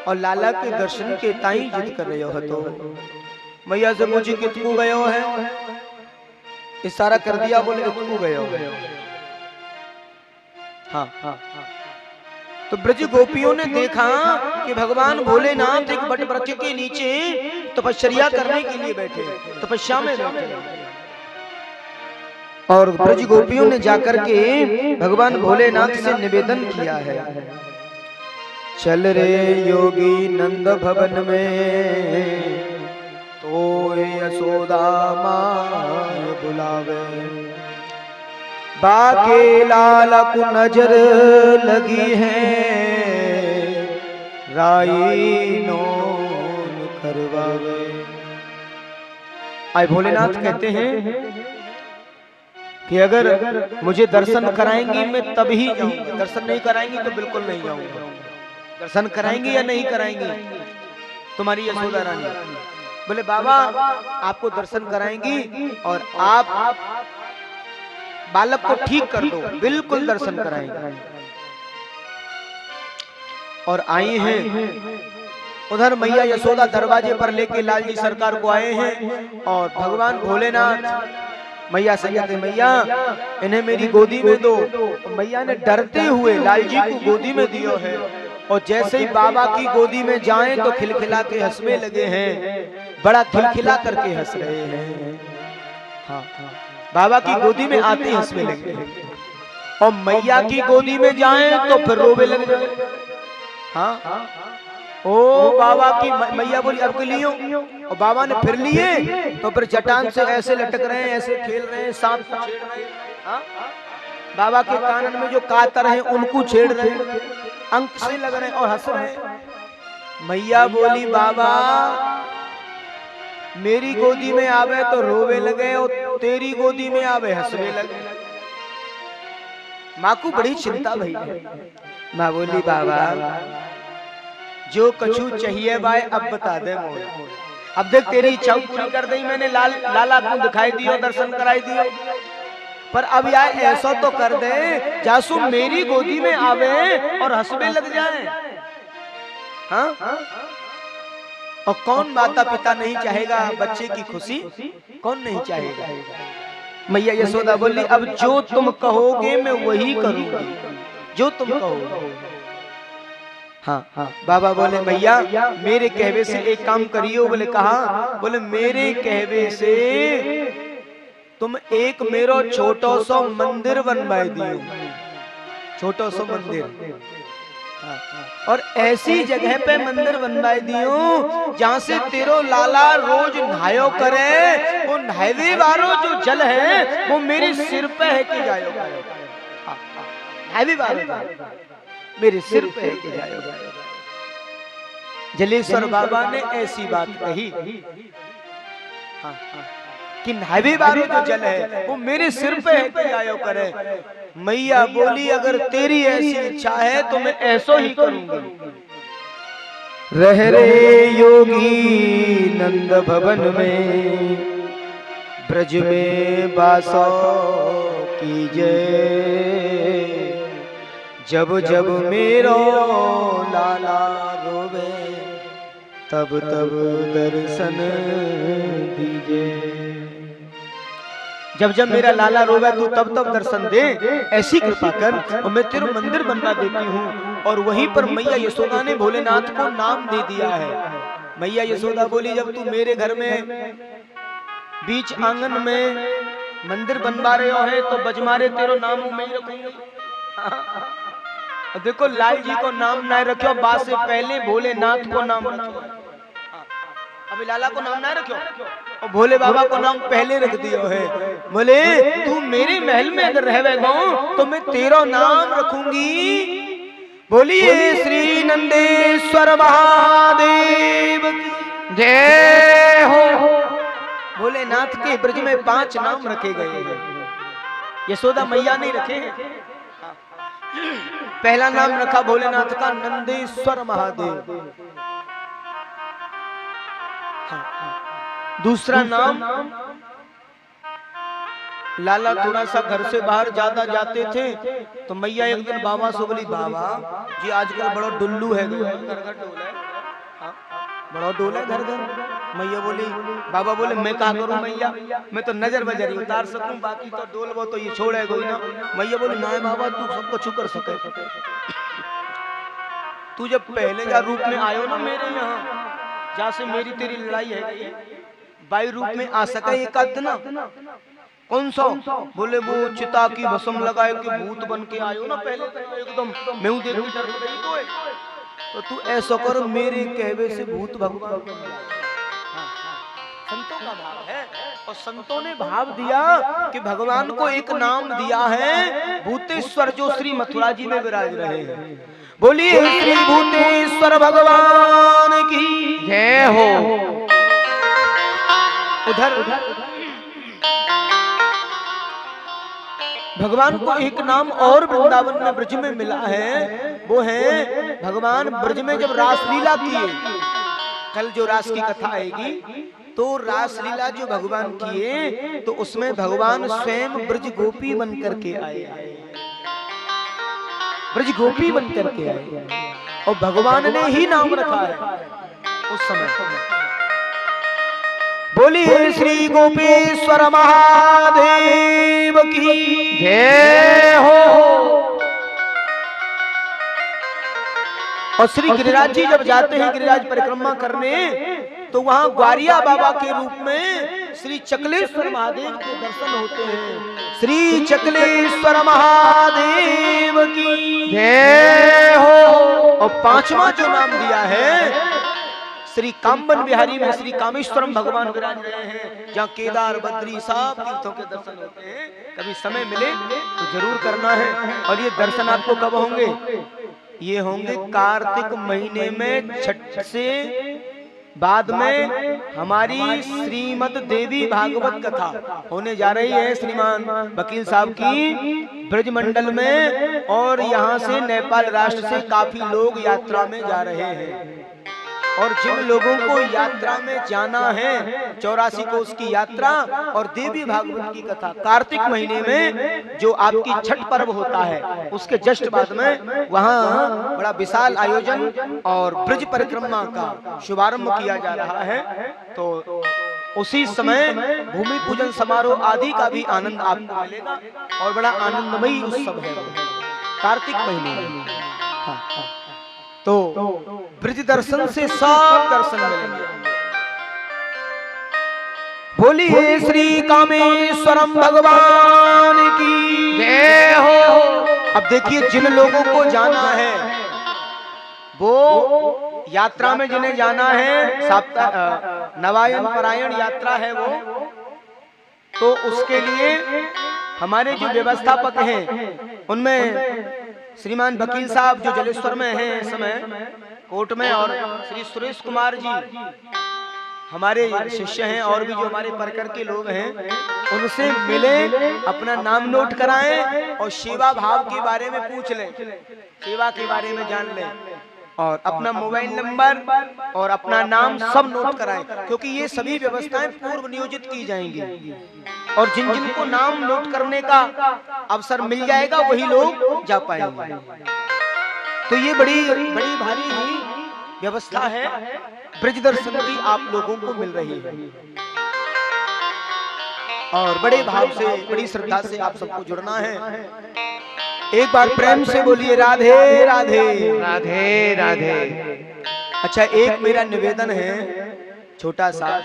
और लाला के दर्शन के ताई जिद कर रहे हो तो मैया से मुझे कितकू गयो है, इशारा कर दिया, बोले इतकू गयो। हाँ हाँ, तो ब्रज गोपियों ने देखा कि भगवान भोलेनाथ एक बट वृक्ष के नीचे तपस्या करने के लिए बैठे, तपस्या में बैठे। और ब्रज गोपियों ने जाकर के भगवान भोलेनाथ से निवेदन किया है, चल रे योगी नंद भवन में, तो यशोदा माय बुलावे, बाके लाल को नजर लगी है, राई नोन करवावे। आए भोलेनाथ कहते हैं कि अगर मुझे दर्शन कराएंगी मैं तभी जाऊंगा, दर्शन नहीं कराएंगी तो बिल्कुल नहीं जाऊंगा। दर्शन कराएंगी या नहीं कराएंगी तुम्हारी यशोदा रानी? बोले बाबा आपको दर्शन कराएंगी और आप बालक को ठीक कर दो, बिल्कुल दर्शन कराएंगे। और आए हैं उधर मैया यशोदा दरवाजे पर लेके लाल जी सरकार को आए हैं और भगवान भोलेनाथ मैया से कहते मैया इन्हें मेरी गोदी में दो। तो मैया ने डरते हुए लाल जी को गोदी में दिया है और जैसे ही बाबा की गोदी में जाएं तो खिलखिला के हंसने लगे हैं, बड़ा खिलखिला करके हंस रहे हैं। हाँ बाबा की गोदी में आते ही हंसने लगे और मैया की गोदी में जाएं तो फिर रोवे लग जाए। हाँ ओ बाबा की मैया बोली अब के लियो, और बाबा ने फिर लिए तो फिर चट्टान से ऐसे लटक रहे हैं, ऐसे खेल रहे हैं, सांप को छेड़ रहे हैं। बाबा के कानन में जो कातर हैं उनको छेड़ रहे हैं, अंक से लग रहे हैं और हंस रहे हैं। मैया बोली बाबा मेरी गोदी में आवे तो रोवे लगे और तेरी गोदी में आवे हंसने लगे। माँ को बड़ी चिंता भई है। माँ बोली बाबा जो कछु चाहिए भाई अब बता दे मोर, अब देख तेरी इच्छा पूरी कर दी मैंने, लाला को दिखाई दियो, दर्शन कराई दियो, पर अब यार ऐसा तो कर दे जासू मेरी गोदी में आवे और हंसने लग जाए। हाँ और कौन माता पिता नहीं चाहेगा बच्चे की खुशी, कौन नहीं चाहेगा। मैया यशोदा बोली अब जो तुम कहोगे मैं वही करूंगी, जो तुम कहोगे। हाँ बाबा बोले मैया मेरे कहवे से एक काम करियो। बोले कहा? बोले मेरे कहवे से तुम एक मेरो छोटो सो मंदिर बनवाई दियो, छोटो सो मंदिर। और ऐसी जगह पे मंदिर बनवाई दियो जहाँ से तेरो लाला रोज नहायो करे, वो नहावे वालो जो जल है वो मेरे सिर पे है कि जायो, नहावे वालो मेरे सिर पे है कि जायो। जलेश्वर बाबा ने ऐसी बात कही कि नहावे वालो जो जल है वो मेरे सिर पे है कि जायो करे। मैया बोली अगर तेरी ऐसी इच्छा है तो मैं ऐसा ही करूंगी। रह रे योगी नंद भवन में, ब्रज में बासो कीजय, जब जब मेरो लाला रोवे तब तब दर्शन दीजिए। जब जब मेरा लाला रोवे तू तब तब दर्शन दे, ऐसी कृपा कर और मैं तेरा मंदिर बनवा देती हूँ। और वहीं पर मैया यशोदा ने भोलेनाथ को नाम दे दिया है। मैया यशोदा बोली जब तू मेरे घर में बीच आंगन में मंदिर बनवा रहे हो है तो बजमारे तेरो नाम मैं ही रखूंगी। देखो लाल जी को नाम ना रखो, बात से पहले भोलेनाथ को नाम रखो। अभी लाला को नाम ना रखो और भोले बाबा को नाम पहले रख दियो है। बोले तू मेरे महल में अगर रहेगा तो मैं तेरा नाम रखूंगी। बोलिए श्री नंदेश्वर महादेव जय हो। भोलेनाथ के ब्रज में 5 नाम रखे गए हैं, यशोदा मैया ने रखे हैं। पहला नाम रखा भोलेनाथ का नंदेश्वर महादेव। दूसरा नाम लाला थोड़ा सा घर से बाहर ज्यादा जाते थे तो मैया एक दिन बाबा से बोली बाबा जी आजकल बड़ा डुल्लू है, बड़ा डोला घर घर। मैया बोली, बाबा बोले मैं कहा करूं मैया, मैं तो नजर बजरी उतार सकूं, बाकी तो डोलबो तो ये छोड़े कोई ना। मैया बोली ना बाबा तू सबको छू कर सके, तू जब पहले जा रूप में आयो ना मेरे यहाँ, जहाँ से मेरी तेरी लड़ाई है, बाई रूप में आ सका एक आध ना। कौन सा? बोले वो चिता की भस्म लगाए कि भूत बन के आयो ना पहले एकदम, मैं देख के डर गई तो तू ऐसा कर मेरे कहवे से भूत भगवान बन जा। संतों का भाव है, और संतों ने भाव दिया कि भगवान को एक नाम दिया है भूतेश्वर, जो श्री मथुरा जी में विराज रहे हैं। बोलिए श्री भूतेश्वर भगवान की जय हो। उधर भगवान को एक नाम और वृंदावन में ब्रज में मिला है, वो है भगवान ब्रज में जब रासलीला किए, कल जो रास की कथा आएगी, तो रासलीला जो भगवान किए तो उसमें भगवान स्वयं ब्रज गोपी बन करके आए, ब्रज गोपी बन करके आए, और भगवान ने ही नाम रखा है उस समय। बोलिए श्री गोपेश्वर महादेव की जय हो। और श्री गिरिराज जी जब जाते हैं गिरिराज परिक्रमा करने, तो वहां ग्वारिया बाबा के रूप में श्री चकलेश्वर महादेव के दर्शन होते हैं। श्री चकलेश्वर महादेव की जय हो। और पांचवा जो नाम दिया है श्री कामबन बिहारी में श्री कामेश्वरम भगवान विराज रहे हैं, जहाँ केदार बद्री सब तीर्थों के दर्शन होते हैं। कभी समय मिले तो जरूर करना है। और ये दर्शन आपको कब होंगे? ये होंगे कार्तिक महीने में छठ से बाद में हमारी श्रीमद देवी भागवत कथा होने जा रही है श्रीमान वकील साहब की ब्रजमंडल में। और यहाँ से नेपाल राष्ट्र से काफी लोग यात्रा में जा रहे हैं। और जिन लोगों को यात्रा में जाना है 84 को उसकी यात्रा और देवी भागवत की कथा कार्तिक महीने में जो आपकी छठ पर्व होता है उसके जस्ट बाद में वहाँ बड़ा विशाल आयोजन और ब्रज परिक्रमा का शुभारंभ किया जा रहा है। तो उसी समय भूमि पूजन समारोह आदि का भी आनंद आपको मिलेगा और बड़ा आनंदमयी उत्सव है कार्तिक महीने में। हाँ, हाँ। तो ब्रज दर्शन से सब दर्शन मिलेंगे। बोलिए श्री कामेश्वरम भगवान की जय हो। अब देखिए जिन लोगों को जाना है वो यात्रा में जिन्हें जाना है नवायन परायण यात्रा है वो, तो उसके लिए हमारे जो व्यवस्थापक हैं उनमें श्रीमान वकील साहब जो जलेश्वर में हैं इस समय कोर्ट में, और श्री सुरेश कुमार जी हमारे शिष्य हैं, और भी जो हमारे परकर के लोग हैं उनसे मिले, अपना नाम नोट कराएं और सेवा भाव के बारे में पूछ लें, सेवा के बारे में जान लें, और अपना मोबाइल नंबर और अपना नाम सब नोट कराएं, क्योंकि ये सभी व्यवस्थाएं पूर्व नियोजित की जाएंगी। और जिन जिन को नाम नोट करने का अवसर मिल जाएगा वही लोग जा पाएंगे। तो ये बड़ी बड़ी भारी ही व्यवस्था है, ब्रज दर्शन की आप लोगों को मिल रही है। और बड़े भाव से बड़ी श्रद्धा से आप सबको जुड़ना है। एक बार प्रेम से बोलिए राधे राधे राधे राधे। अच्छा, एक मेरा निवेदन है छोटा सा।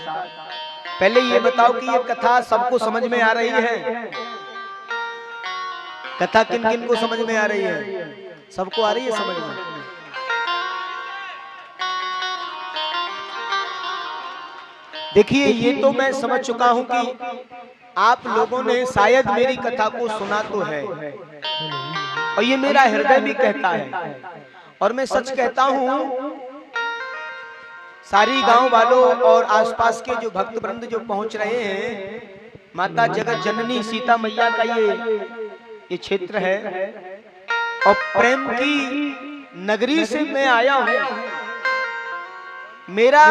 पहले ये बताओ कि ये कथा सबको समझ में आ रही है? कथा किन किन को समझ में आ रही है? सबको आ रही है समझ में? देखिए ये तो मैं समझ चुका हूं कि आप लोगों ने शायद मेरी कथा को सुना तो है, और ये मेरा हृदय भी कहता है। और मैं सच कहता हूं, सारी गांव वालों और आसपास के जो भक्त वृंद जो पहुंच रहे हैं, माता जगत जननी सीता मैया का ये क्षेत्र है, और प्रेम की नगरी से मैं आया हूं। मेरा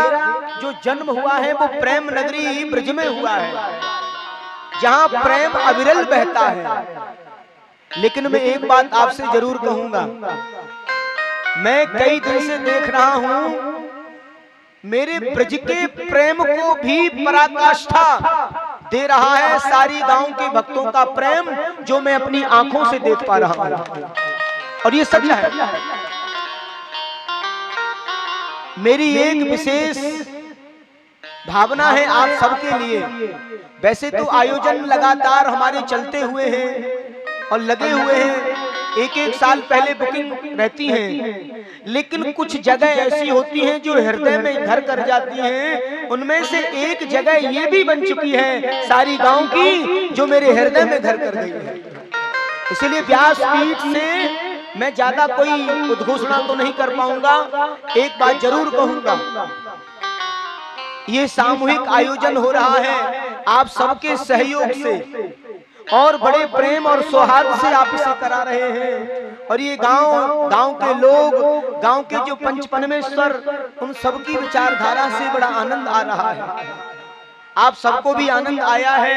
जो जन्म हुआ है वो प्रेम नगरी ब्रज में हुआ है, जहां प्रेम अविरल बहता है। लेकिन मैं एक बात आपसे जरूर कहूंगा, मैं कई दिन से देख रहा हूं मेरे ब्रज के प्रेम को भी पराकाष्ठा दे रहा है सारी गांव के भक्तों का प्रेम, जो मैं अपनी आंखों से देख पा रहा हूं, और ये सच है। मेरी एक विशेष भावना है आप सबके लिए। वैसे तो आयोजन लगातार हमारे चलते हुए हैं और लगे हुए हैं, एक एक साल पहले बुकिंग रहती है, लेकिन कुछ जगह ऐसी होती हैं जो हृदय में घर कर जाती हैं। उनमें से एक जगह ये भी बन चुकी है सारी गांव की, जो मेरे हृदय में घर कर गई है। इसलिए व्यासपीठ से मैं ज्यादा कोई उद्घोषणा तो नहीं कर पाऊंगा, एक बात जरूर कहूंगा, ये सामूहिक आयोजन हो रहा है आप सबके सहयोग से, और बड़े प्रेम और सौहार्द से आप इसे करा रहे हैं। और ये गांव के लोग, गांव के जो पंच परमेश्वर, उन सबकी विचारधारा से बड़ा आनंद आ रहा है। आप सबको भी आनंद आया है।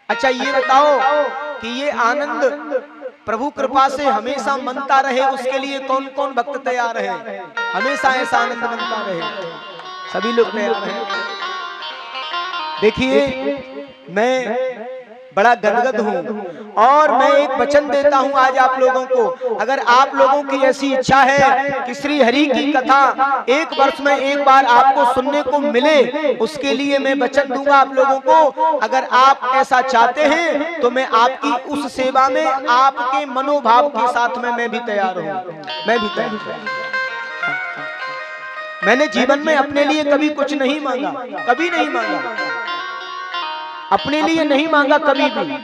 अच्छा ये बताओ कि ये आनंद प्रभु कृपा से हमेशा मनता रहे, उसके लिए कौन कौन भक्त तैयार है? हमेशा ऐसा आनंद मनता रहे, सभी लोग तैयार हैं। देखिए मैं बड़ा गदगद हूँ, और मैं एक वचन देता हूँ आज आप लोगों को, अगर आप लोगों की ऐसी इच्छा है कि श्री हरि की कथा एक वर्ष में एक बार आपको सुनने को मिले, उसके लिए मैं वचन दूंगा आप लोगों को। अगर आप ऐसा चाहते हैं तो मैं आपकी उस सेवा में आपके मनोभाव के साथ में मैं भी तैयार हूँ, मैं भी तैयार हूँ। मैंने जीवन में अपने लिए कभी कुछ नहीं मांगा, कभी नहीं मांगा, अपने लिए नहीं मांगा कभी भी,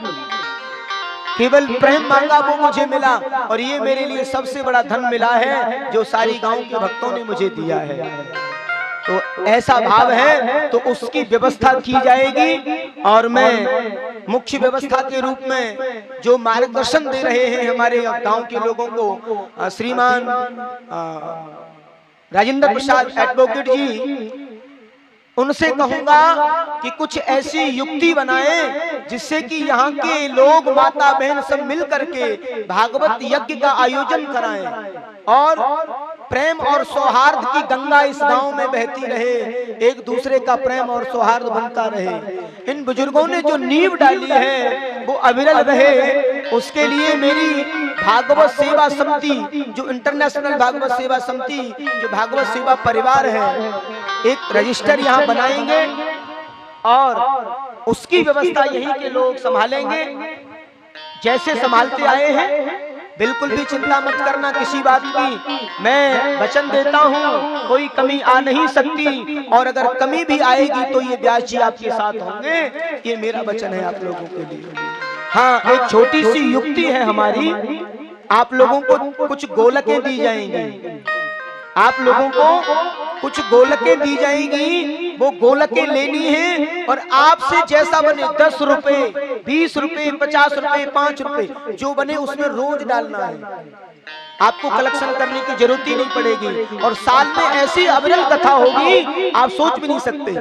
केवल प्रेम मांगा, वो मुझे मिला। और ये मेरे लिए सबसे बड़ा धन मिला है जो सारी गांव के भक्तों ने मुझे दिया है। तो ऐसा भाव है तो उसकी व्यवस्था की जाएगी, और मैं मुख्य व्यवस्था के रूप में जो मार्गदर्शन दे रहे हैं हमारे गांव के लोगों को, श्रीमान राजेंद्र प्रसाद एडवोकेट जी, उनसे कहूंगा कि कुछ ऐसी युक्ति बनाएं जिससे कि यहाँ के लोग, माता बहन सब मिल करके भागवत यज्ञ का आयोजन कराएं, और प्रेम और सौहार्द की गंगा इस गांव में बहती रहे, एक दूसरे का प्रेम और सौहार्द बनता रहे। इन बुजुर्गों ने जो नींव डाली है वो अविरल रहे, उसके लिए मेरी भागवत सेवा समिति, जो इंटरनेशनल भागवत सेवा समिति, जो भागवत सेवा परिवार है, एक रजिस्टर यहाँ बनाएंगे और उसकी व्यवस्था यहीं के लोग संभालेंगे, जैसे संभालते आए हैं। बिल्कुल भी चिंता मत करना किसी बात की, मैं वचन देता हूँ कोई कमी आ नहीं सकती, और अगर कमी भी आएगी तो ये व्यास जी आपके साथ होंगे, ये मेरा वचन है आप लोगों के लिए। हाँ, एक छोटी सी युक्ति है हमारी, आप लोगों को कुछ गोलकें दी जाएंगी, आप लोगों को कुछ गोलकें दी जाएंगी, वो गोलकें लेनी है, और आपसे जैसा बने 10 रुपए, 20 रुपए, 50 रुपए, 5 रुपए जो बने उसमें रोज डालना है। आपको कलेक्शन करने की जरूरत ही नहीं पड़ेगी, और साल में ऐसी अविरल कथा होगी आप सोच भी नहीं सकते।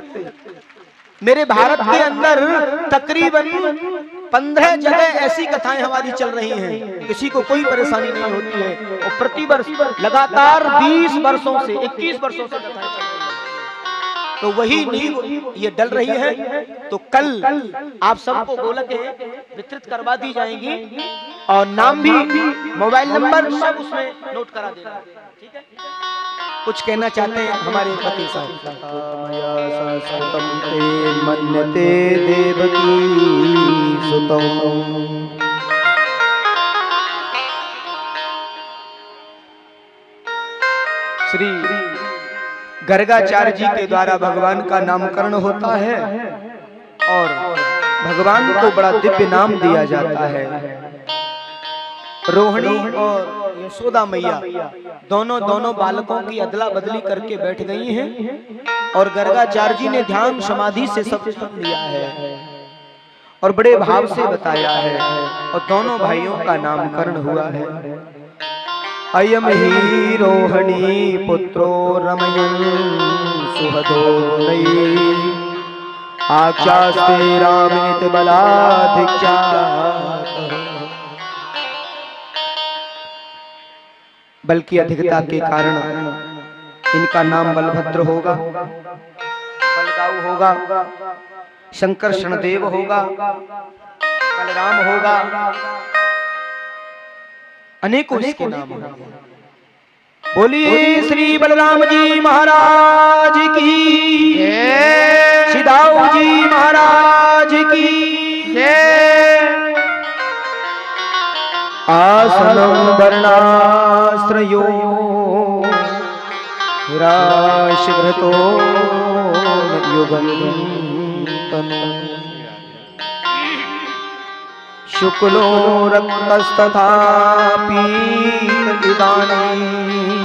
मेरे भारत के अंदर तकरीबन 15 जगह ऐसी कथाएं हमारी चल रही हैं, किसी को कोई परेशानी नहीं होती है, और प्रति वर्ष लगातार 20 वर्षों से 21 वर्षों से कथाएं चल रही हैं। तो वही नींव ये डल रही है। तो कल आप सबको गोलकें वितरित करवा दी जाएंगी, और नाम भी, मोबाइल नंबर सब उसमें नोट करा देना, ठीक है? कुछ कहना चाहते हैं हमारे पति साहब? मन्यते देवकी सुतम्। श्री गर्गाचार्य जी के द्वारा भगवान का नामकरण होता है, और भगवान को बड़ा दिव्य नाम दिया जाता है। रोहिणी और यशोदा मैया दोनों बालकों की अदला बदली करके बैठ गई हैं, और गर्गाचार्य जी ने ध्यान समाधि से सब सुन लिया है और बड़े भाव से बताया है, और दोनों भाइयों का नामकरण हुआ है। अयम ही रोहिणी पुत्रो रमयन् सुहदो नयि आचास्ते रामेति बलाधिक्यात्। बल की अधिकता के कारण इनका नाम बलभद्र होगा, बलगाऊ होगा, शंकरषण देव होगा, बलराम होगा, अनेकों इसके नाम होंगे। बोलिए श्री बलराम जी महाराज की जय, सिदाऊ जी महाराज की जय। आसनं वर्णाश्रयो राशिभृतो युगन्तनु शुक्लो रक्तस्तथा पीत इदानीं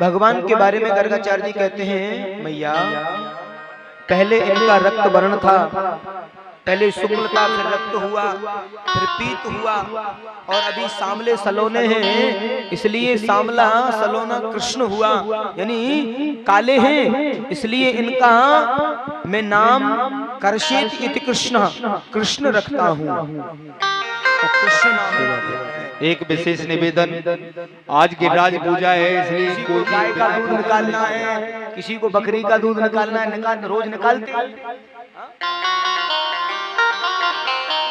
भगवान के बारे में गर्गाचार्य जी कहते हैं, मैया पहले इनका रक्त वर्ण था, पहले शुक्ल था, फिर रक्त हुआ, फिर पीत हुआ और अभी सामले सलोने हैं, इसलिए सामला सलोना कृष्ण हुआ, यानी काले हैं, इसलिए इनका मैं नाम कर्षेत इति कृष्ण, कृष्ण रखता हूँ। कृष्ण नाम एक विशेष निवेदन, आज गिरिराज पूजा है, इसलिए किसी को गाय का दूध निकालना है, किसी को बकरी का दूध निकालना है, रोज निकालते हैं।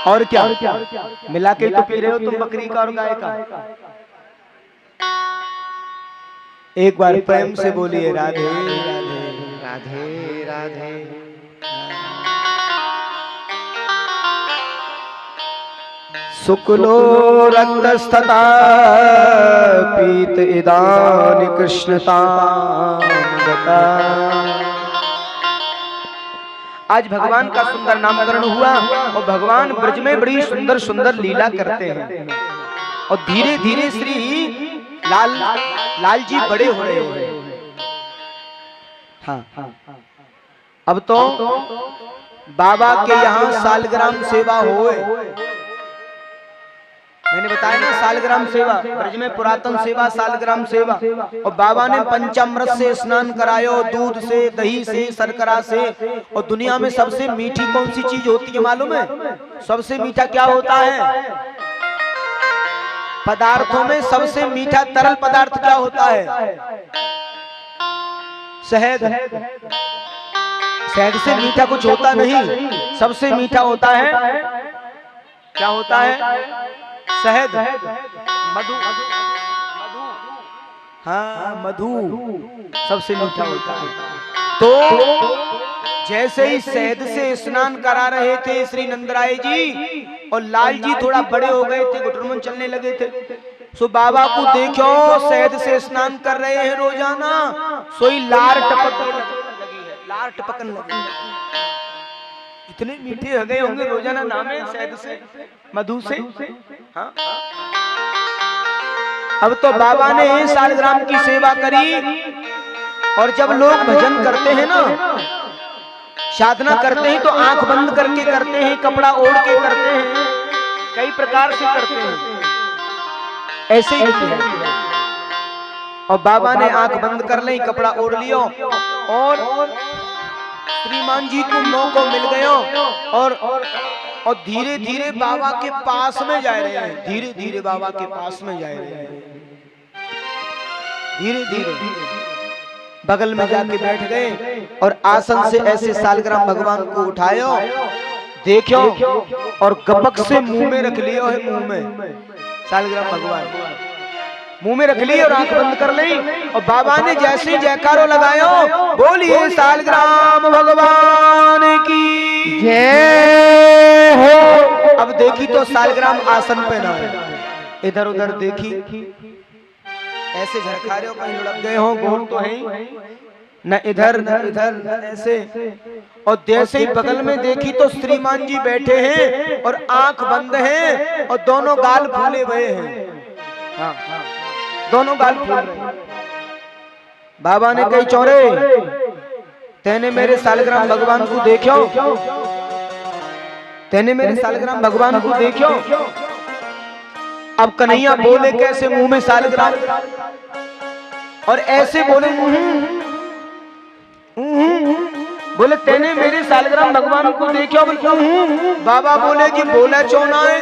और क्या मिला के तो पी रहे हो तुम बकरी का और गाय का। एक बार प्रेम से बोलिए राधे राधे राधे राधे। शुक्लो रक्तस्तथा पीत इदानी कृष्णतां गता। आज भगवान का सुंदर नामकरण हुआ और भगवान ब्रज में बड़ी सुंदर सुंदर लीला करते हैं और धीरे धीरे श्री लाल जी बड़े हो रहे हैं। हाँ, अब तो बाबा के यहाँ सालग्राम सेवा होए, मैंने बताया ना सालग्राम सेवा, ब्रज में पुरातन सेवा सालग्राम सेवा, और बाबा ने पंचामृत से स्नान करायो, दूध से, दही से, शर्करा से। और दुनिया में सबसे मीठी कौन सी चीज होती है मालूम है? सबसे मीठा क्या होता है? पदार्थों में सबसे मीठा तरल पदार्थ क्या होता है? शहद। शहद से मीठा कुछ होता नहीं, सबसे मीठा होता है, क्या होता है? शहद, मधु। हाँ, मधु सबसे मीठा होता है। तो जैसे ही शहद से स्नान करा रहे थे श्री नंदराय जी और लाल जी थोड़ा बड़े हो गए थे, घुटनों चलने लगे थे, सो बाबा को देखो शहद से स्नान कर रहे हैं रोजाना, सोई लार टपकने लगी है, लार टपकने लगी। इतने मीठे हो गए होंगे रोजाना नामे शहद से, मधु से। हाँ? अब तो बाबा ने सालग्राम की सेवा करी और जब लोग भजन करते हैं ना, साधना करते हैं तो आंख बंद करके करते हैं, कपड़ा ओढ़ के करते हैं, कई प्रकार से करते हैं, ऐसे ही किया। और बाबा ने आंख बंद कर ली, कपड़ा ओढ़ लियो और श्रीमान जी को मौका मिल गया और धीरे धीरे बाबा के पास में जा रहे हैं, धीरे धीरे बाबा के पास में जा रहे हैं, धीरे धीरे बगल में जाके बैठ गए और आसन से ऐसे सालग्राम भगवान को उठायो, देखो और गपक से मुंह में रख लियो है, मुंह में सालग्राम भगवान मुंह में रख ली और आंख बंद कर ली और बाबा ने जैसे जयकारो लगायो, बोलिए सालग्राम भगवान की जय हो। अब देखी तो सालग्राम आसन पे ना है, इधर उधर देखी, ऐसे झरखारे कहीं लुढ़क गए हो, गोल तो है न इधर न इधर न ऐसे। और जैसे ही बगल में देखी तो श्रीमान जी बैठे हैं और आंख बंद है और दोनों गाल फूले हुए हैं। हाँ, दोनों गाल फूल रहे। बाबा ने कही, चौरे तेने मेरे सालग्राम भगवान को देखो, तेने मेरे सालग्राम भगवान को देखो। अब कन्हैया बोले कैसे, मुंह में सालग्राम और ऐसे बोले बोले तेने मेरे सालग्राम भगवान को देखा? बोले बाबा बोले जी बोला चौना है।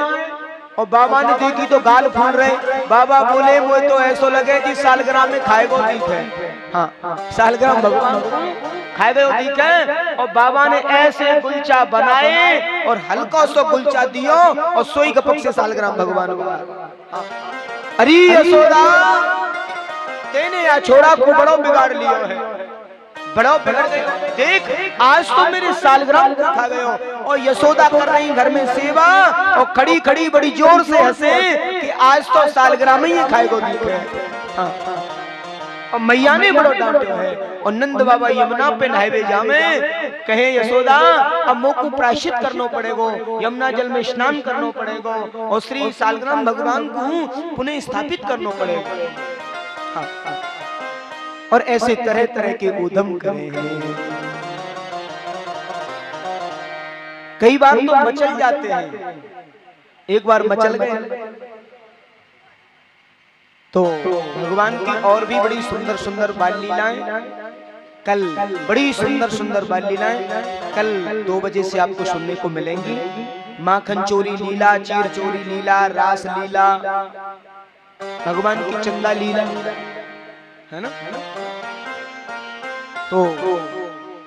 और बाबा ने देखी तो गाल फूल रहे। बाबा बोले वो तो ऐसा लगे कि सालग्राम में खाए गो दीख है। हाँ सालग्राम भगवान खाए गए दीख है। और बाबा ने ऐसे गुलचा बनाए और हल्का सा गुलचा दियो और सोई गपक से सालग्राम भगवान को। अरे यशोदा तेने या छोड़ा को बड़ो बिगाड़ लियो है, बड़ा बिगड़ गए। देख आज तो मेरे सालग्राम को खा गए हो। और यशोदा कर रही घर में सेवा और खड़ी खड़ी बड़ी जोर से हंसे कि आज तो सालग्राम ही खाएगो दिखे। और मैया ने बड़ो डांटे है। और नंद बाबा यमुना पे नहावे जामे कहे यशोदा अब मोह को प्रायश्चित करना पड़ेगो, यमुना जल में स्नान करना पड़ेगो और श्री सालग्राम भगवान को पुनः स्थापित करना पड़ेगा। और ऐसे तरह तरह के उद्यम करे हैं। कई बार तो मचल जाते हैं। एक बार मचल गए तो भगवान की और भी बड़ी सुंदर सुंदर बाल लीलाएं कल बड़ी सुंदर सुंदर बाल लीलाएं कल 2 बजे से आपको सुनने को मिलेंगी। माखन चोरी लीला, चीर चोरी लीला, रास लीला, भगवान की चंदा लीला है ना। तो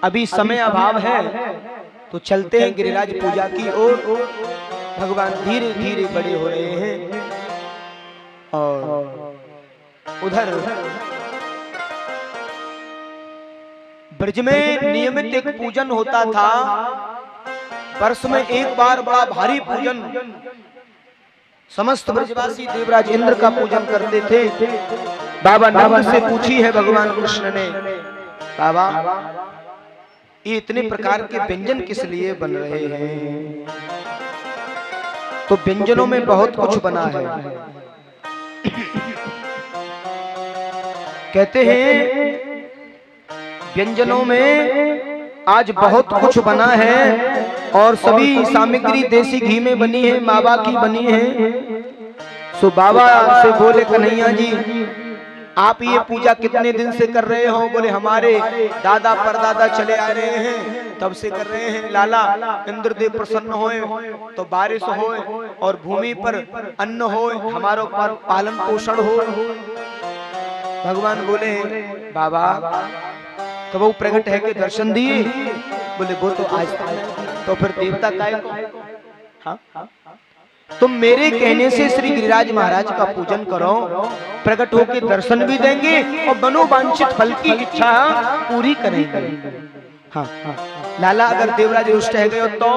अभी समय अभाव है तो चलते हैं गिरिराज पूजा की ओर। भगवान धीरे धीरे बड़े हो रहे हैं। और उधर ब्रज में नियमित एक पूजन होता था। वर्ष में एक बार बड़ा भारी पूजन समस्त ब्रजवासी देवराज इंद्र का पूजन करते थे। बाबा नंद से पूछी है भगवान कृष्ण ने, बाबा ये इतने प्रकार के व्यंजन किस लिए बन रहे हैं? तो व्यंजनों में बहुत कुछ बना है। कहते हैं व्यंजनों में आज बहुत कुछ बना है और सभी सामग्री देसी घी में बनी है, मावा की बनी है। सो बाबा से बोले कन्हैया जी आप ये पूजा कितने दिन से कर रहे हो? बोले हमारे दादा परदादा चले आ रहे हैं तब से कर रहे हैं लाला। इंद्रदेव प्रसन्न होए तो बारिश होए और भूमि पर अन्न होए, हमारो पर पालन पोषण हो। भगवान बोले बाबा तो वो प्रकट है के दर्शन दिए? बोले वो तो आज तो फिर देवता काय को? हाँ तुम मेरे कहने से श्री गिरिराज महाराज का पूजन करो, प्रकट होकर दर्शन भी देंगे और मनोवांछित फल की इच्छा पूरी करेंगे। हाँ लाला अगर देवराज रुष्ट है गए तो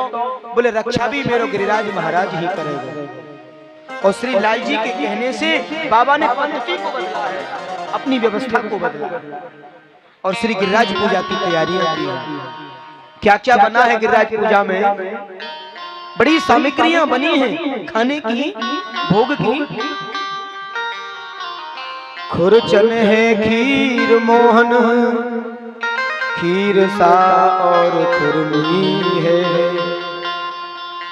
बोले रक्षा भी मेरे गिरिराज महाराज ही करेगा। और श्री लाल जी के कहने से बाबा ने पद्धति को बदला है, अपनी व्यवस्था को बदला और श्री गिरिराज पूजा की तैयारियां की। क्या क्या बना है गिरिराज पूजा में? बड़ी सामग्रियां बनी हैं खाने की, भोग की। खुरचन है खीर मोहन, खीर सा और खुरमी है,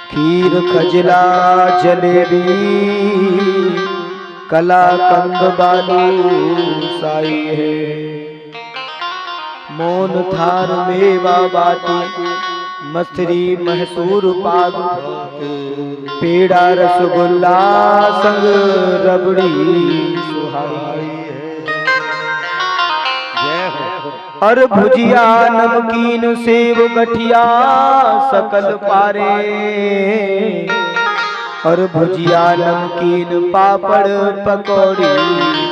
खीर खजला जलेबी, कलाकंद बालू साई है। मोन थार मेवा बाटी, मथरी महसूर पाग, पेड़ा रसगुल्ला संग रबड़ी सुहाई है। और भुजिया नमकीन सेव गठिया सकल पारे, और भुजिया नमकीन पापड़ पकौड़ी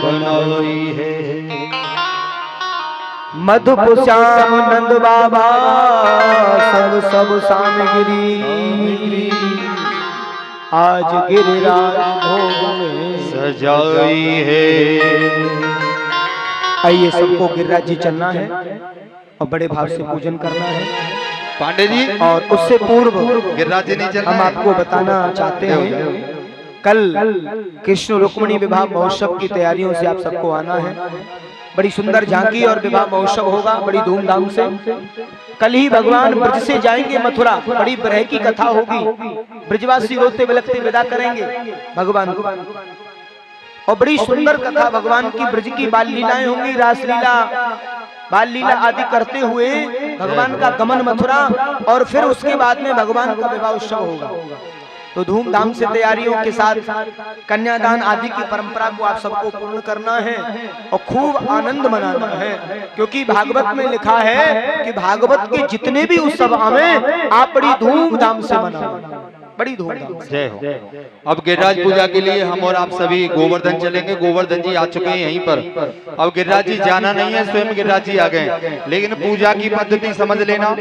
बनाई है। मधुप श्याम नंद बाबा संग सब सामग्री, आज गिरिराज भोग में सजाई है। आइए सबको गिरिराज जी चलना है और बड़े भाव से पूजन करना है पांडे जी। और उससे पूर्व गिरिराज जी नहीं चलना हम आपको बताना चाहते हैं कल कृष्ण रुक्मिणी विवाह महोत्सव की तैयारियों से आप सबको आना है। बड़ी सुंदर झांकी और विवाह महोत्सव होगा बड़ी धूमधाम से। कल ही भगवान ब्रज से जाएंगे मथुरा, बड़ी बरह की कथा होगी। ब्रजवासी रोते बिलखते विदा करेंगे भगवान को और बड़ी सुंदर कथा भगवान की ब्रज की बाल लीलाएं होंगी। रास लीला, बाल लीला आदि करते हुए भगवान का गमन मथुरा और फिर उसके बाद में भगवान का विवाह उत्सव होगा। तो धूमधाम से तैयारियों के साथ कन्यादान आदि की परंपरा को आप सबको पूर्ण करना है और खूब आनंद मनाना है, क्योंकि भागवत में लिखा है कि भागवत के जितने भी उत्सव आवे आप बड़ी धूमधाम से मनाओ, बड़ी धूमधाम से। जय हो। अब गिरिराज पूजा के लिए हम और आप सभी गोवर्धन चलेंगे। गोवर्धन जी आ चुके हैं यहीं पर। अब गिरिराज जी जाना नहीं है, स्वयं गिरिराज जी आ गए, लेकिन पूजा की पद्धति समझ लेना।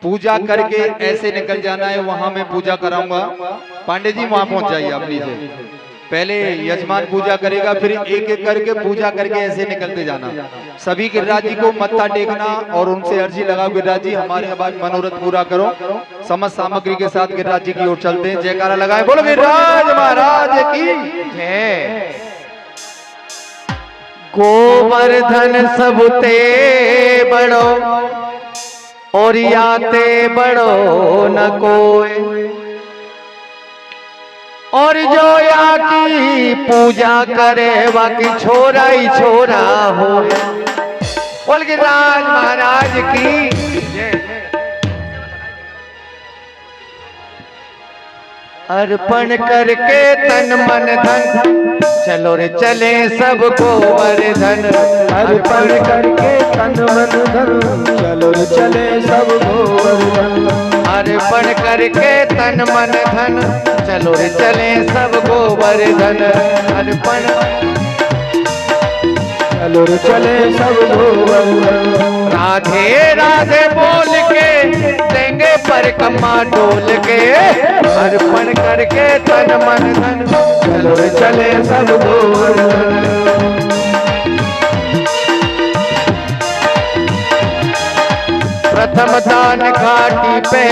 पूजा करके ऐसे निकल जाना है, वहां मैं पूजा कराऊंगा। पांडे जी वहां पहुंच जाइए आप नीचे। पहले यजमान पूजा करेगा, फिर एक एक करके पूजा करके ऐसे निकलते जाना। सभी गिरिराज जी को मत्था टेकना और उनसे अर्जी लगाओ, गिरिराज जी हमारे मनोरथ पूरा करो। समस्त सामग्री के साथ गिरिराज जी की ओर चलते हैं। जयकारा लगाए, बोलो गिरिराज महाराज की जय। गोवर्धन सबते बड़ो और याते बड़ो न कोई, और जो या की पूजा करे बाकी छोरा ही छोरा हो। बोल गिरिराज महाराज की जय। अर्पण करके तन मन धन चलो रे चले सब गोवर्धन। अर्पण करके तन मन धन चलो रे चले सब गोवर्धन। अर्पण करके तन मन धन चलो रे चले सब गोवर्धन। अर्पण चलो रे चले सब गोवर्धन। राधे राधे बोल के देंगे परिक्रमा डोल के। अर्पण करके तन मन धन चलो रे चले सब गोवर्धन। प्रथम दान घाटी पे